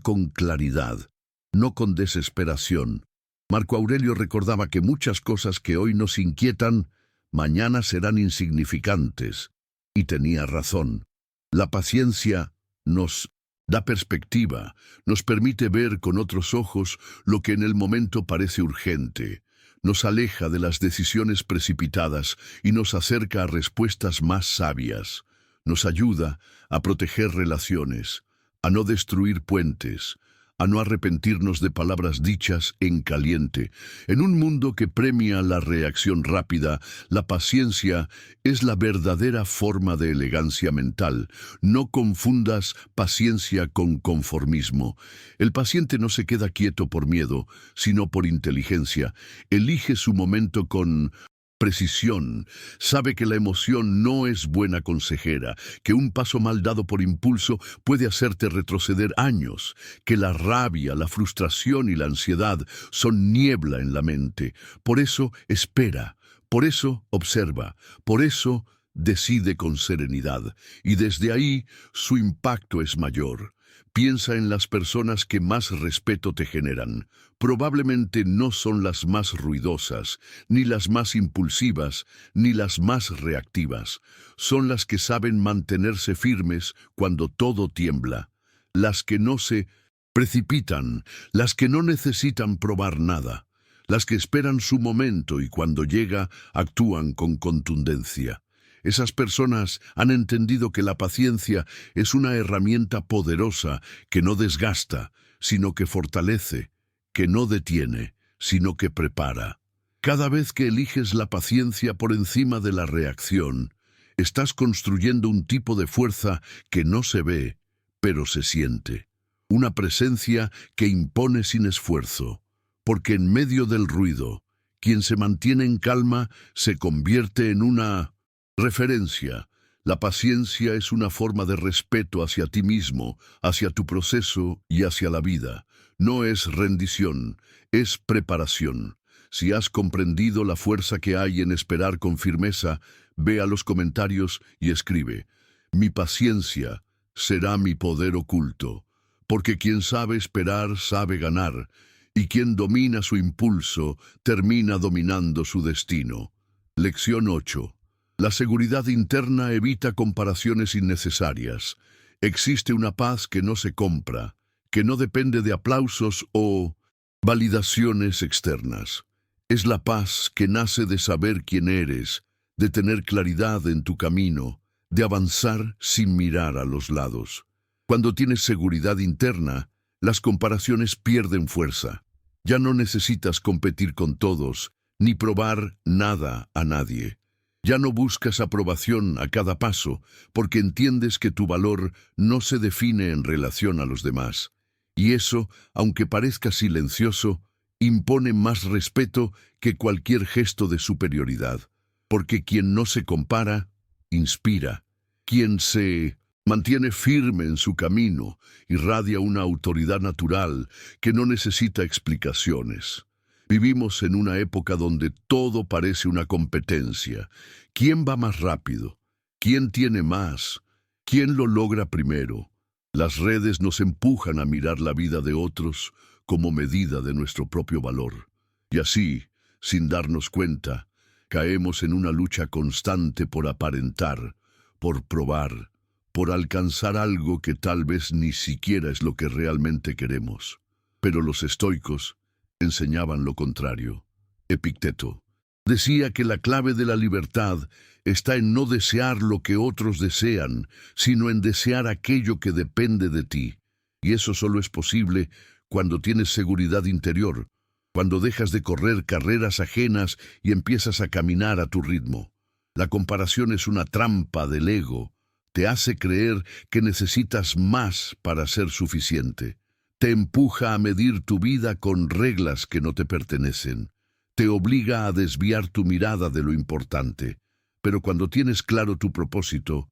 con claridad, no con desesperación. Marco Aurelio recordaba que muchas cosas que hoy nos inquietan, mañana serán insignificantes. Y tenía razón. La paciencia nos da perspectiva, nos permite ver con otros ojos lo que en el momento parece urgente. Nos aleja de las decisiones precipitadas y nos acerca a respuestas más sabias. Nos ayuda a proteger relaciones, a no destruir puentes, a no arrepentirnos de palabras dichas en caliente. En un mundo que premia la reacción rápida, la paciencia es la verdadera forma de elegancia mental. No confundas paciencia con conformismo. El paciente no se queda quieto por miedo, sino por inteligencia. Elige su momento con precisión, sabe que la emoción no es buena consejera, que un paso mal dado por impulso puede hacerte retroceder años, que la rabia, la frustración y la ansiedad son niebla en la mente. Por eso espera, por eso observa, por eso decide con serenidad, y desde ahí su impacto es mayor. Piensa en las personas que más respeto te generan. Probablemente no son las más ruidosas, ni las más impulsivas, ni las más reactivas. Son las que saben mantenerse firmes cuando todo tiembla. Las que no se precipitan, las que no necesitan probar nada. Las que esperan su momento y cuando llega actúan con contundencia. Esas personas han entendido que la paciencia es una herramienta poderosa que no desgasta, sino que fortalece, que no detiene, sino que prepara. Cada vez que eliges la paciencia por encima de la reacción, estás construyendo un tipo de fuerza que no se ve, pero se siente. Una presencia que impone sin esfuerzo, porque en medio del ruido, quien se mantiene en calma se convierte en una referencia. La paciencia es una forma de respeto hacia ti mismo, hacia tu proceso y hacia la vida. No es rendición, es preparación. Si has comprendido la fuerza que hay en esperar con firmeza, ve a los comentarios y escribe: mi paciencia será mi poder oculto, porque quien sabe esperar sabe ganar, y quien domina su impulso termina dominando su destino. Lección 8. La seguridad interna evita comparaciones innecesarias. Existe una paz que no se compra, que no depende de aplausos o validaciones externas. Es la paz que nace de saber quién eres, de tener claridad en tu camino, de avanzar sin mirar a los lados. Cuando tienes seguridad interna, las comparaciones pierden fuerza. Ya no necesitas competir con todos, ni probar nada a nadie. Ya no buscas aprobación a cada paso, porque entiendes que tu valor no se define en relación a los demás. Y eso, aunque parezca silencioso, impone más respeto que cualquier gesto de superioridad. Porque quien no se compara, inspira. Quien se mantiene firme en su camino, irradia una autoridad natural que no necesita explicaciones. Vivimos en una época donde todo parece una competencia. ¿Quién va más rápido? ¿Quién tiene más? ¿Quién lo logra primero? Las redes nos empujan a mirar la vida de otros como medida de nuestro propio valor. Y así, sin darnos cuenta, caemos en una lucha constante por aparentar, por probar, por alcanzar algo que tal vez ni siquiera es lo que realmente queremos. Pero los estoicos enseñaban lo contrario. Epicteto decía que la clave de la libertad está en no desear lo que otros desean, sino en desear aquello que depende de ti. Y eso solo es posible cuando tienes seguridad interior, cuando dejas de correr carreras ajenas y empiezas a caminar a tu ritmo. La comparación es una trampa del ego. Te hace creer que necesitas más para ser suficiente. Te empuja a medir tu vida con reglas que no te pertenecen. Te obliga a desviar tu mirada de lo importante. Pero cuando tienes claro tu propósito,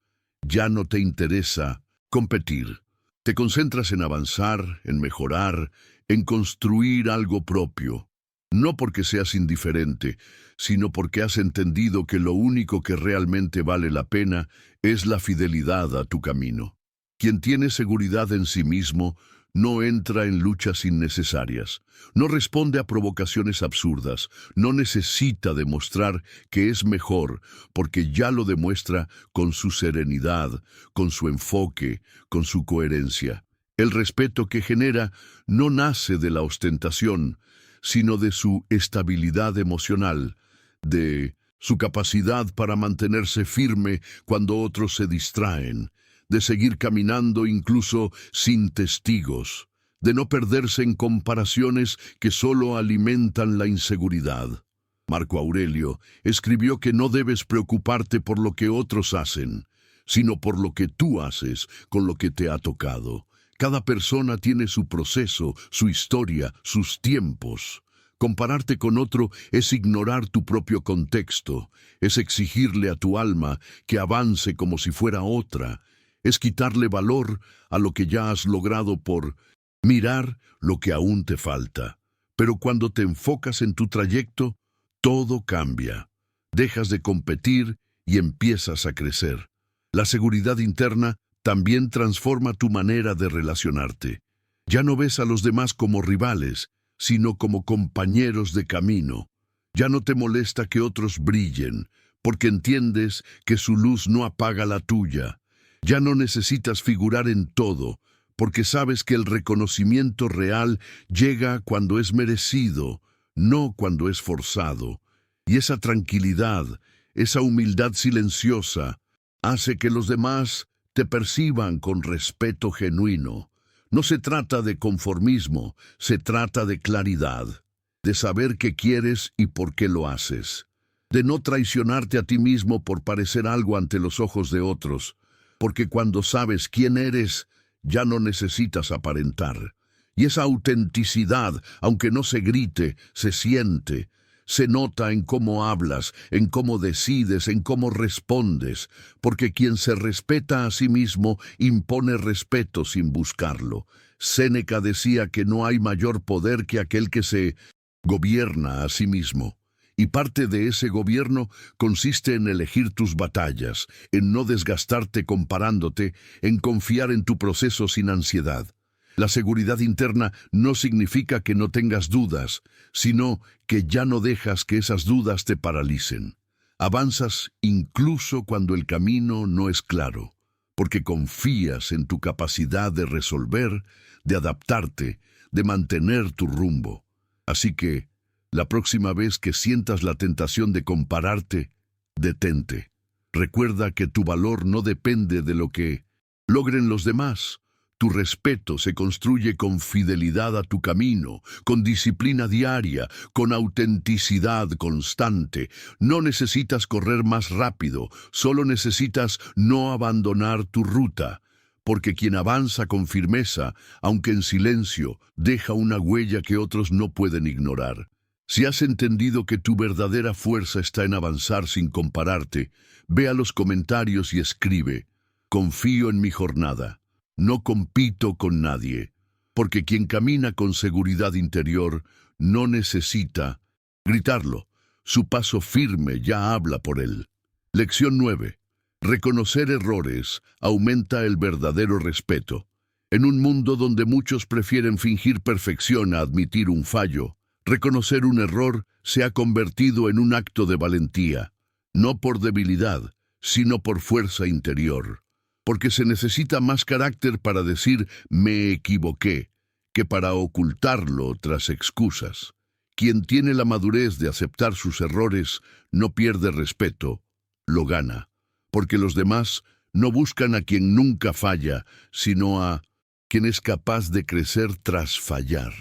ya no te interesa competir. Te concentras en avanzar, en mejorar, en construir algo propio. No porque seas indiferente, sino porque has entendido que lo único que realmente vale la pena es la fidelidad a tu camino. Quien tiene seguridad en sí mismo no entra en luchas innecesarias, no responde a provocaciones absurdas, no necesita demostrar que es mejor, porque ya lo demuestra con su serenidad, con su enfoque, con su coherencia. El respeto que genera no nace de la ostentación, sino de su estabilidad emocional, de su capacidad para mantenerse firme cuando otros se distraen, de seguir caminando incluso sin testigos, de no perderse en comparaciones que solo alimentan la inseguridad. Marco Aurelio escribió que no debes preocuparte por lo que otros hacen, sino por lo que tú haces con lo que te ha tocado. Cada persona tiene su proceso, su historia, sus tiempos. Compararte con otro es ignorar tu propio contexto, es exigirle a tu alma que avance como si fuera otra, es quitarle valor a lo que ya has logrado por mirar lo que aún te falta. Pero cuando te enfocas en tu trayecto, todo cambia. Dejas de competir y empiezas a crecer. La seguridad interna también transforma tu manera de relacionarte. Ya no ves a los demás como rivales, sino como compañeros de camino. Ya no te molesta que otros brillen, porque entiendes que su luz no apaga la tuya. Ya no necesitas figurar en todo, porque sabes que el reconocimiento real llega cuando es merecido, no cuando es forzado. Y esa tranquilidad, esa humildad silenciosa, hace que los demás te perciban con respeto genuino. No se trata de conformismo, se trata de claridad, de saber qué quieres y por qué lo haces, de no traicionarte a ti mismo por parecer algo ante los ojos de otros, porque cuando sabes quién eres, ya no necesitas aparentar. Y esa autenticidad, aunque no se grite, se siente, se nota en cómo hablas, en cómo decides, en cómo respondes, porque quien se respeta a sí mismo impone respeto sin buscarlo. Séneca decía que no hay mayor poder que aquel que se gobierna a sí mismo. Y parte de ese gobierno consiste en elegir tus batallas, en no desgastarte comparándote, en confiar en tu proceso sin ansiedad. La seguridad interna no significa que no tengas dudas, sino que ya no dejas que esas dudas te paralicen. Avanzas incluso cuando el camino no es claro, porque confías en tu capacidad de resolver, de adaptarte, de mantener tu rumbo. Así que, la próxima vez que sientas la tentación de compararte, detente. Recuerda que tu valor no depende de lo que logren los demás. Tu respeto se construye con fidelidad a tu camino, con disciplina diaria, con autenticidad constante. No necesitas correr más rápido, solo necesitas no abandonar tu ruta, porque quien avanza con firmeza, aunque en silencio, deja una huella que otros no pueden ignorar. Si has entendido que tu verdadera fuerza está en avanzar sin compararte, ve a los comentarios y escribe: confío en mi jornada. No compito con nadie, porque quien camina con seguridad interior no necesita gritarlo. Su paso firme ya habla por él. Lección 9. Reconocer errores aumenta el verdadero respeto. En un mundo donde muchos prefieren fingir perfección a admitir un fallo, reconocer un error se ha convertido en un acto de valentía, no por debilidad, sino por fuerza interior. Porque se necesita más carácter para decir «me equivoqué» que para ocultarlo tras excusas. Quien tiene la madurez de aceptar sus errores no pierde respeto, lo gana. Porque los demás no buscan a quien nunca falla, sino a quien es capaz de crecer tras fallar.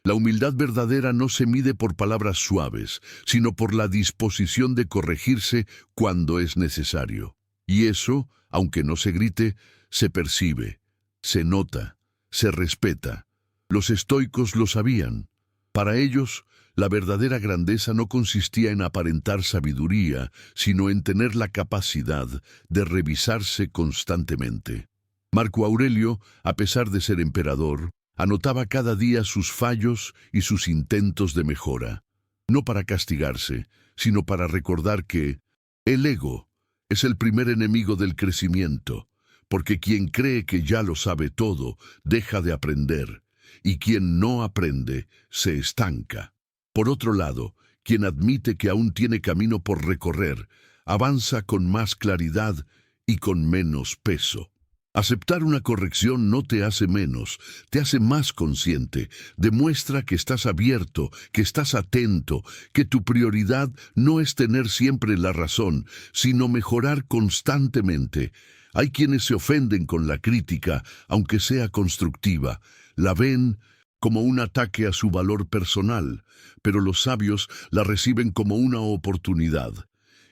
La humildad verdadera no se mide por palabras suaves, sino por la disposición de corregirse cuando es necesario. Y eso, aunque no se grite, se percibe, se nota, se respeta. Los estoicos lo sabían. Para ellos, la verdadera grandeza no consistía en aparentar sabiduría, sino en tener la capacidad de revisarse constantemente. Marco Aurelio, a pesar de ser emperador, anotaba cada día sus fallos y sus intentos de mejora, no para castigarse, sino para recordar que el ego es el primer enemigo del crecimiento, porque quien cree que ya lo sabe todo, deja de aprender, y quien no aprende, se estanca. Por otro lado, quien admite que aún tiene camino por recorrer, avanza con más claridad y con menos peso. Aceptar una corrección no te hace menos, te hace más consciente, demuestra que estás abierto, que estás atento, que tu prioridad no es tener siempre la razón, sino mejorar constantemente. Hay quienes se ofenden con la crítica, aunque sea constructiva, la ven como un ataque a su valor personal, pero los sabios la reciben como una oportunidad.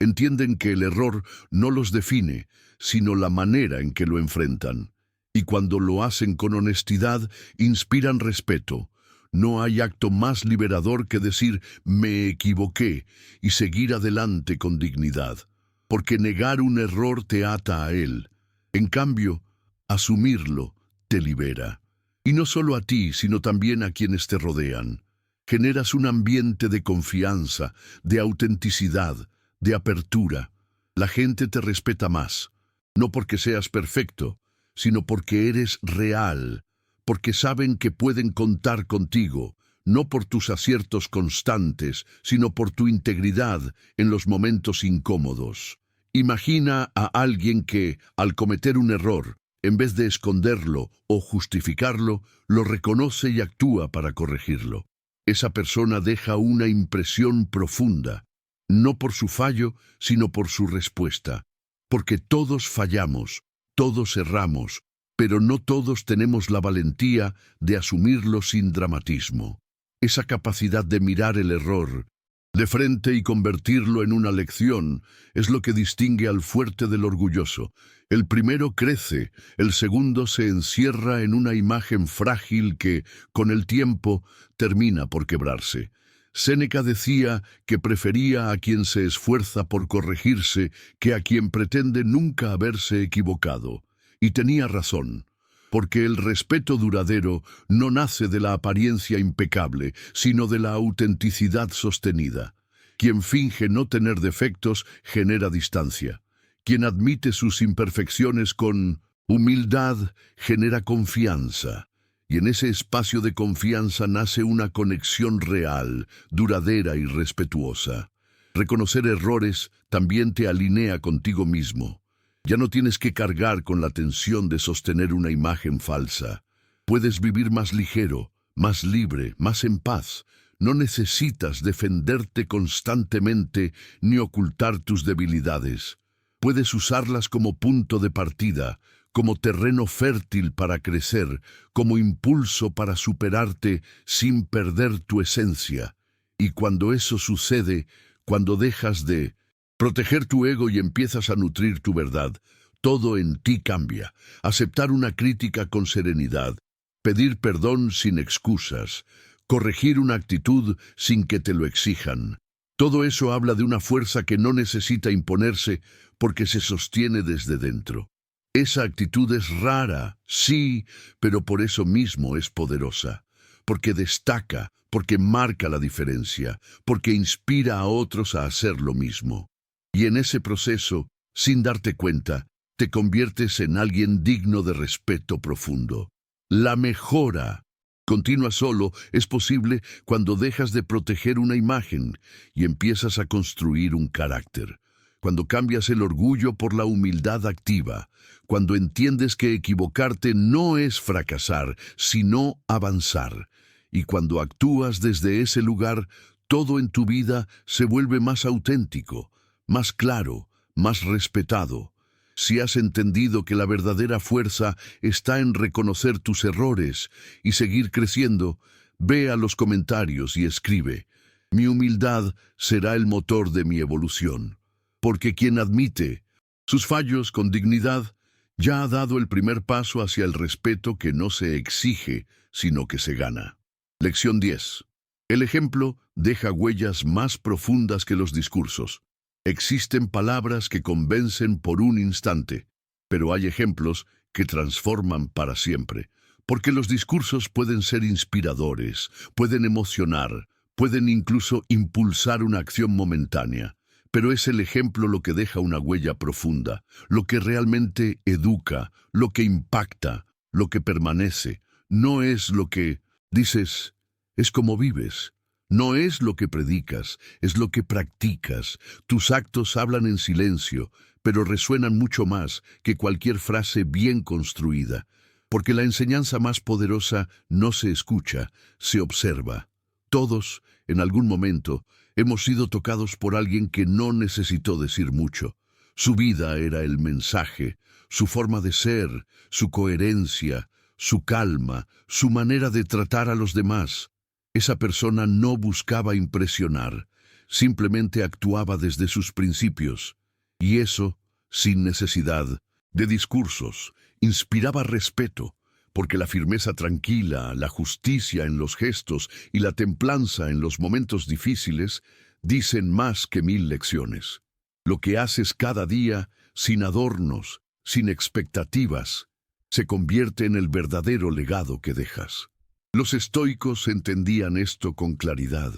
Entienden que el error no los define, sino la manera en que lo enfrentan. Y cuando lo hacen con honestidad, inspiran respeto. No hay acto más liberador que decir «me equivoqué» y seguir adelante con dignidad, porque negar un error te ata a él. En cambio, asumirlo te libera. Y no solo a ti, sino también a quienes te rodean. Generas un ambiente de confianza, de autenticidad, de apertura. La gente te respeta más. No porque seas perfecto, sino porque eres real, porque saben que pueden contar contigo, no por tus aciertos constantes, sino por tu integridad en los momentos incómodos. Imagina a alguien que, al cometer un error, en vez de esconderlo o justificarlo, lo reconoce y actúa para corregirlo. Esa persona deja una impresión profunda, no por su fallo, sino por su respuesta. Porque todos fallamos, todos erramos, pero no todos tenemos la valentía de asumirlo sin dramatismo. Esa capacidad de mirar el error de frente y convertirlo en una lección es lo que distingue al fuerte del orgulloso. El primero crece, el segundo se encierra en una imagen frágil que, con el tiempo, termina por quebrarse. Séneca decía que prefería a quien se esfuerza por corregirse que a quien pretende nunca haberse equivocado. Y tenía razón, porque el respeto duradero no nace de la apariencia impecable, sino de la autenticidad sostenida. Quien finge no tener defectos genera distancia. Quien admite sus imperfecciones con humildad genera confianza. Y en ese espacio de confianza nace una conexión real, duradera y respetuosa. Reconocer errores también te alinea contigo mismo. Ya no tienes que cargar con la tensión de sostener una imagen falsa. Puedes vivir más ligero, más libre, más en paz. No necesitas defenderte constantemente ni ocultar tus debilidades. Puedes usarlas como punto de partida, como terreno fértil para crecer, como impulso para superarte sin perder tu esencia. Y cuando eso sucede, cuando dejas de proteger tu ego y empiezas a nutrir tu verdad, todo en ti cambia. Aceptar una crítica con serenidad, pedir perdón sin excusas, corregir una actitud sin que te lo exijan. Todo eso habla de una fuerza que no necesita imponerse porque se sostiene desde dentro. Esa actitud es rara, sí, pero por eso mismo es poderosa, porque destaca, porque marca la diferencia, porque inspira a otros a hacer lo mismo. Y en ese proceso, Sin darte cuenta, te conviertes en alguien digno de respeto profundo. La mejora continua solo es posible cuando dejas de proteger una imagen y empiezas a construir un carácter. Cuando cambias el orgullo por la humildad activa, cuando entiendes que equivocarte no es fracasar, sino avanzar. Y cuando actúas desde ese lugar, todo en tu vida se vuelve más auténtico, más claro, más respetado. Si has entendido que la verdadera fuerza está en reconocer tus errores y seguir creciendo, ve a los comentarios y escribe: mi humildad será el motor de mi evolución. Porque quien admite sus fallos con dignidad ya ha dado el primer paso hacia el respeto que no se exige, sino que se gana. Lección 10. El ejemplo deja huellas más profundas que los discursos. Existen palabras que convencen por un instante, pero hay ejemplos que transforman para siempre. Porque los discursos pueden ser inspiradores, pueden emocionar, pueden incluso impulsar una acción momentánea. Pero es el ejemplo lo que deja una huella profunda, lo que realmente educa, lo que impacta, lo que permanece. No es lo que dices, es como vives. No es lo que predicas, es lo que practicas. Tus actos hablan en silencio, pero resuenan mucho más que cualquier frase bien construida. Porque la enseñanza más poderosa no se escucha, se observa. Todos, en algún momento, hemos sido tocados por alguien que no necesitó decir mucho. Su vida era el mensaje, su forma de ser, su coherencia, su calma, su manera de tratar a los demás. Esa persona no buscaba impresionar, simplemente actuaba desde sus principios. Y eso, sin necesidad de discursos, inspiraba respeto. Porque la firmeza tranquila, la justicia en los gestos y la templanza en los momentos difíciles dicen más que 1000 lecciones. Lo que haces cada día, sin adornos, sin expectativas, se convierte en el verdadero legado que dejas. Los estoicos entendían esto con claridad.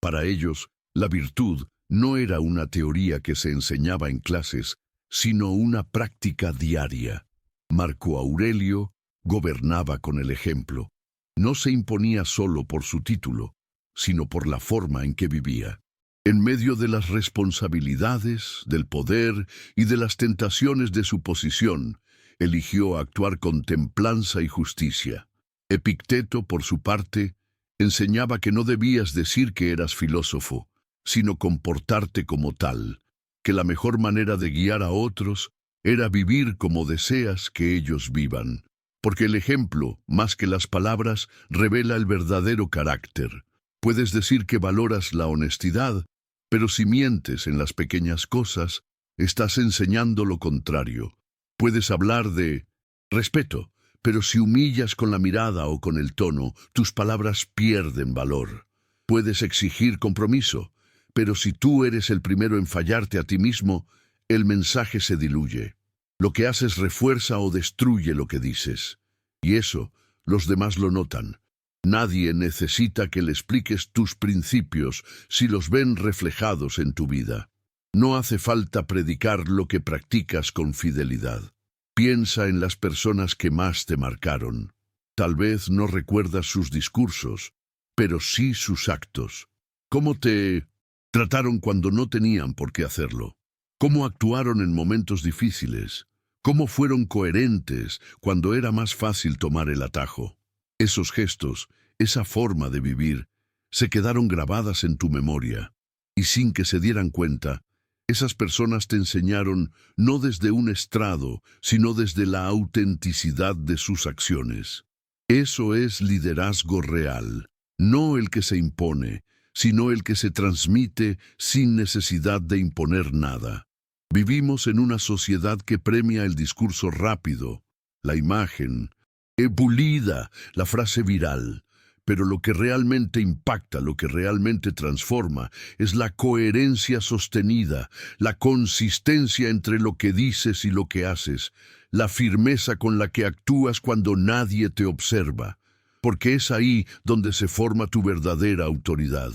Para ellos, la virtud no era una teoría que se enseñaba en clases, sino una práctica diaria. Marco Aurelio gobernaba con el ejemplo. No se imponía solo por su título, sino por la forma en que vivía. En medio de las responsabilidades, del poder y de las tentaciones de su posición, eligió actuar con templanza y justicia. Epicteto, por su parte, enseñaba que no debías decir que eras filósofo, sino comportarte como tal, que la mejor manera de guiar a otros era vivir como deseas que ellos vivan. Porque el ejemplo, más que las palabras, revela el verdadero carácter. Puedes decir que valoras la honestidad, pero si mientes en las pequeñas cosas, estás enseñando lo contrario. Puedes hablar de respeto, pero si humillas con la mirada o con el tono, tus palabras pierden valor. Puedes exigir compromiso, pero si tú eres el primero en fallarte a ti mismo, el mensaje se diluye. Lo que haces refuerza o destruye lo que dices. Y eso, los demás lo notan. Nadie necesita que le expliques tus principios si los ven reflejados en tu vida. No hace falta predicar lo que practicas con fidelidad. Piensa en las personas que más te marcaron. Tal vez no recuerdas sus discursos, pero sí sus actos. ¿Cómo te trataron cuando no tenían por qué hacerlo? ¿Cómo actuaron en momentos difíciles? ¿Cómo fueron coherentes cuando era más fácil tomar el atajo? Esos gestos, esa forma de vivir, se quedaron grabadas en tu memoria. Y sin que se dieran cuenta, esas personas te enseñaron no desde un estrado, sino desde la autenticidad de sus acciones. Eso es liderazgo real, no el que se impone, sino el que se transmite sin necesidad de imponer nada. Vivimos en una sociedad que premia el discurso rápido, la imagen, pulida, la frase viral. Pero lo que realmente impacta, lo que realmente transforma, es la coherencia sostenida, la consistencia entre lo que dices y lo que haces, la firmeza con la que actúas cuando nadie te observa. Porque es ahí donde se forma tu verdadera autoridad.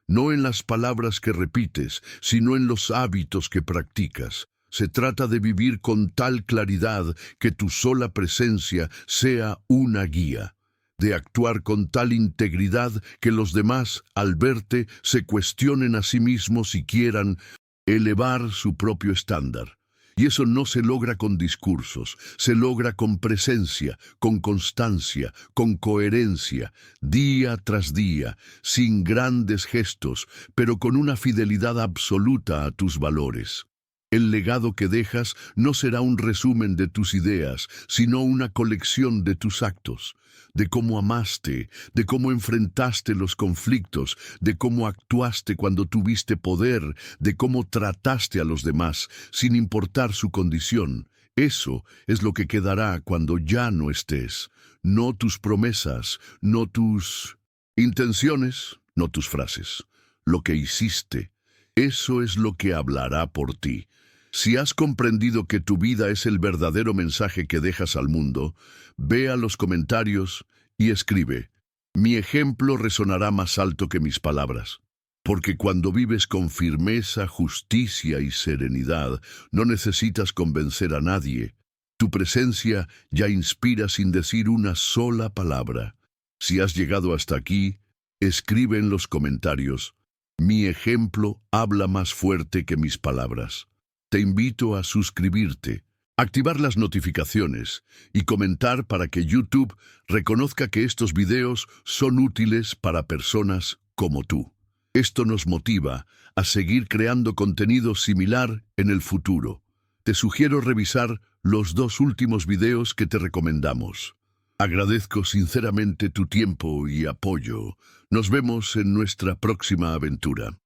No en las palabras que repites, sino en los hábitos que practicas. Se trata de vivir con tal claridad que tu sola presencia sea una guía, de actuar con tal integridad que los demás, al verte, se cuestionen a sí mismos y quieran elevar su propio estándar. Y eso no se logra con discursos, se logra con presencia, con constancia, con coherencia, día tras día, sin grandes gestos, pero con una fidelidad absoluta a tus valores. El legado que dejas no será un resumen de tus ideas, sino una colección de tus actos, de cómo amaste, de cómo enfrentaste los conflictos, de cómo actuaste cuando tuviste poder, de cómo trataste a los demás, sin importar su condición. Eso es lo que quedará cuando ya no estés. No tus promesas, no tus intenciones, no tus frases. Lo que hiciste, eso es lo que hablará por ti. Si has comprendido que tu vida es el verdadero mensaje que dejas al mundo, ve a los comentarios y escribe: mi ejemplo resonará más alto que mis palabras. Porque cuando vives con firmeza, justicia y serenidad, no necesitas convencer a nadie. Tu presencia ya inspira sin decir una sola palabra. Si has llegado hasta aquí, escribe en los comentarios: mi ejemplo habla más fuerte que mis palabras. Te invito a suscribirte, activar las notificaciones y comentar para que YouTube reconozca que estos videos son útiles para personas como tú. Esto nos motiva a seguir creando contenido similar en el futuro. Te sugiero revisar los 2 últimos videos que te recomendamos. Agradezco sinceramente tu tiempo y apoyo. Nos vemos en nuestra próxima aventura.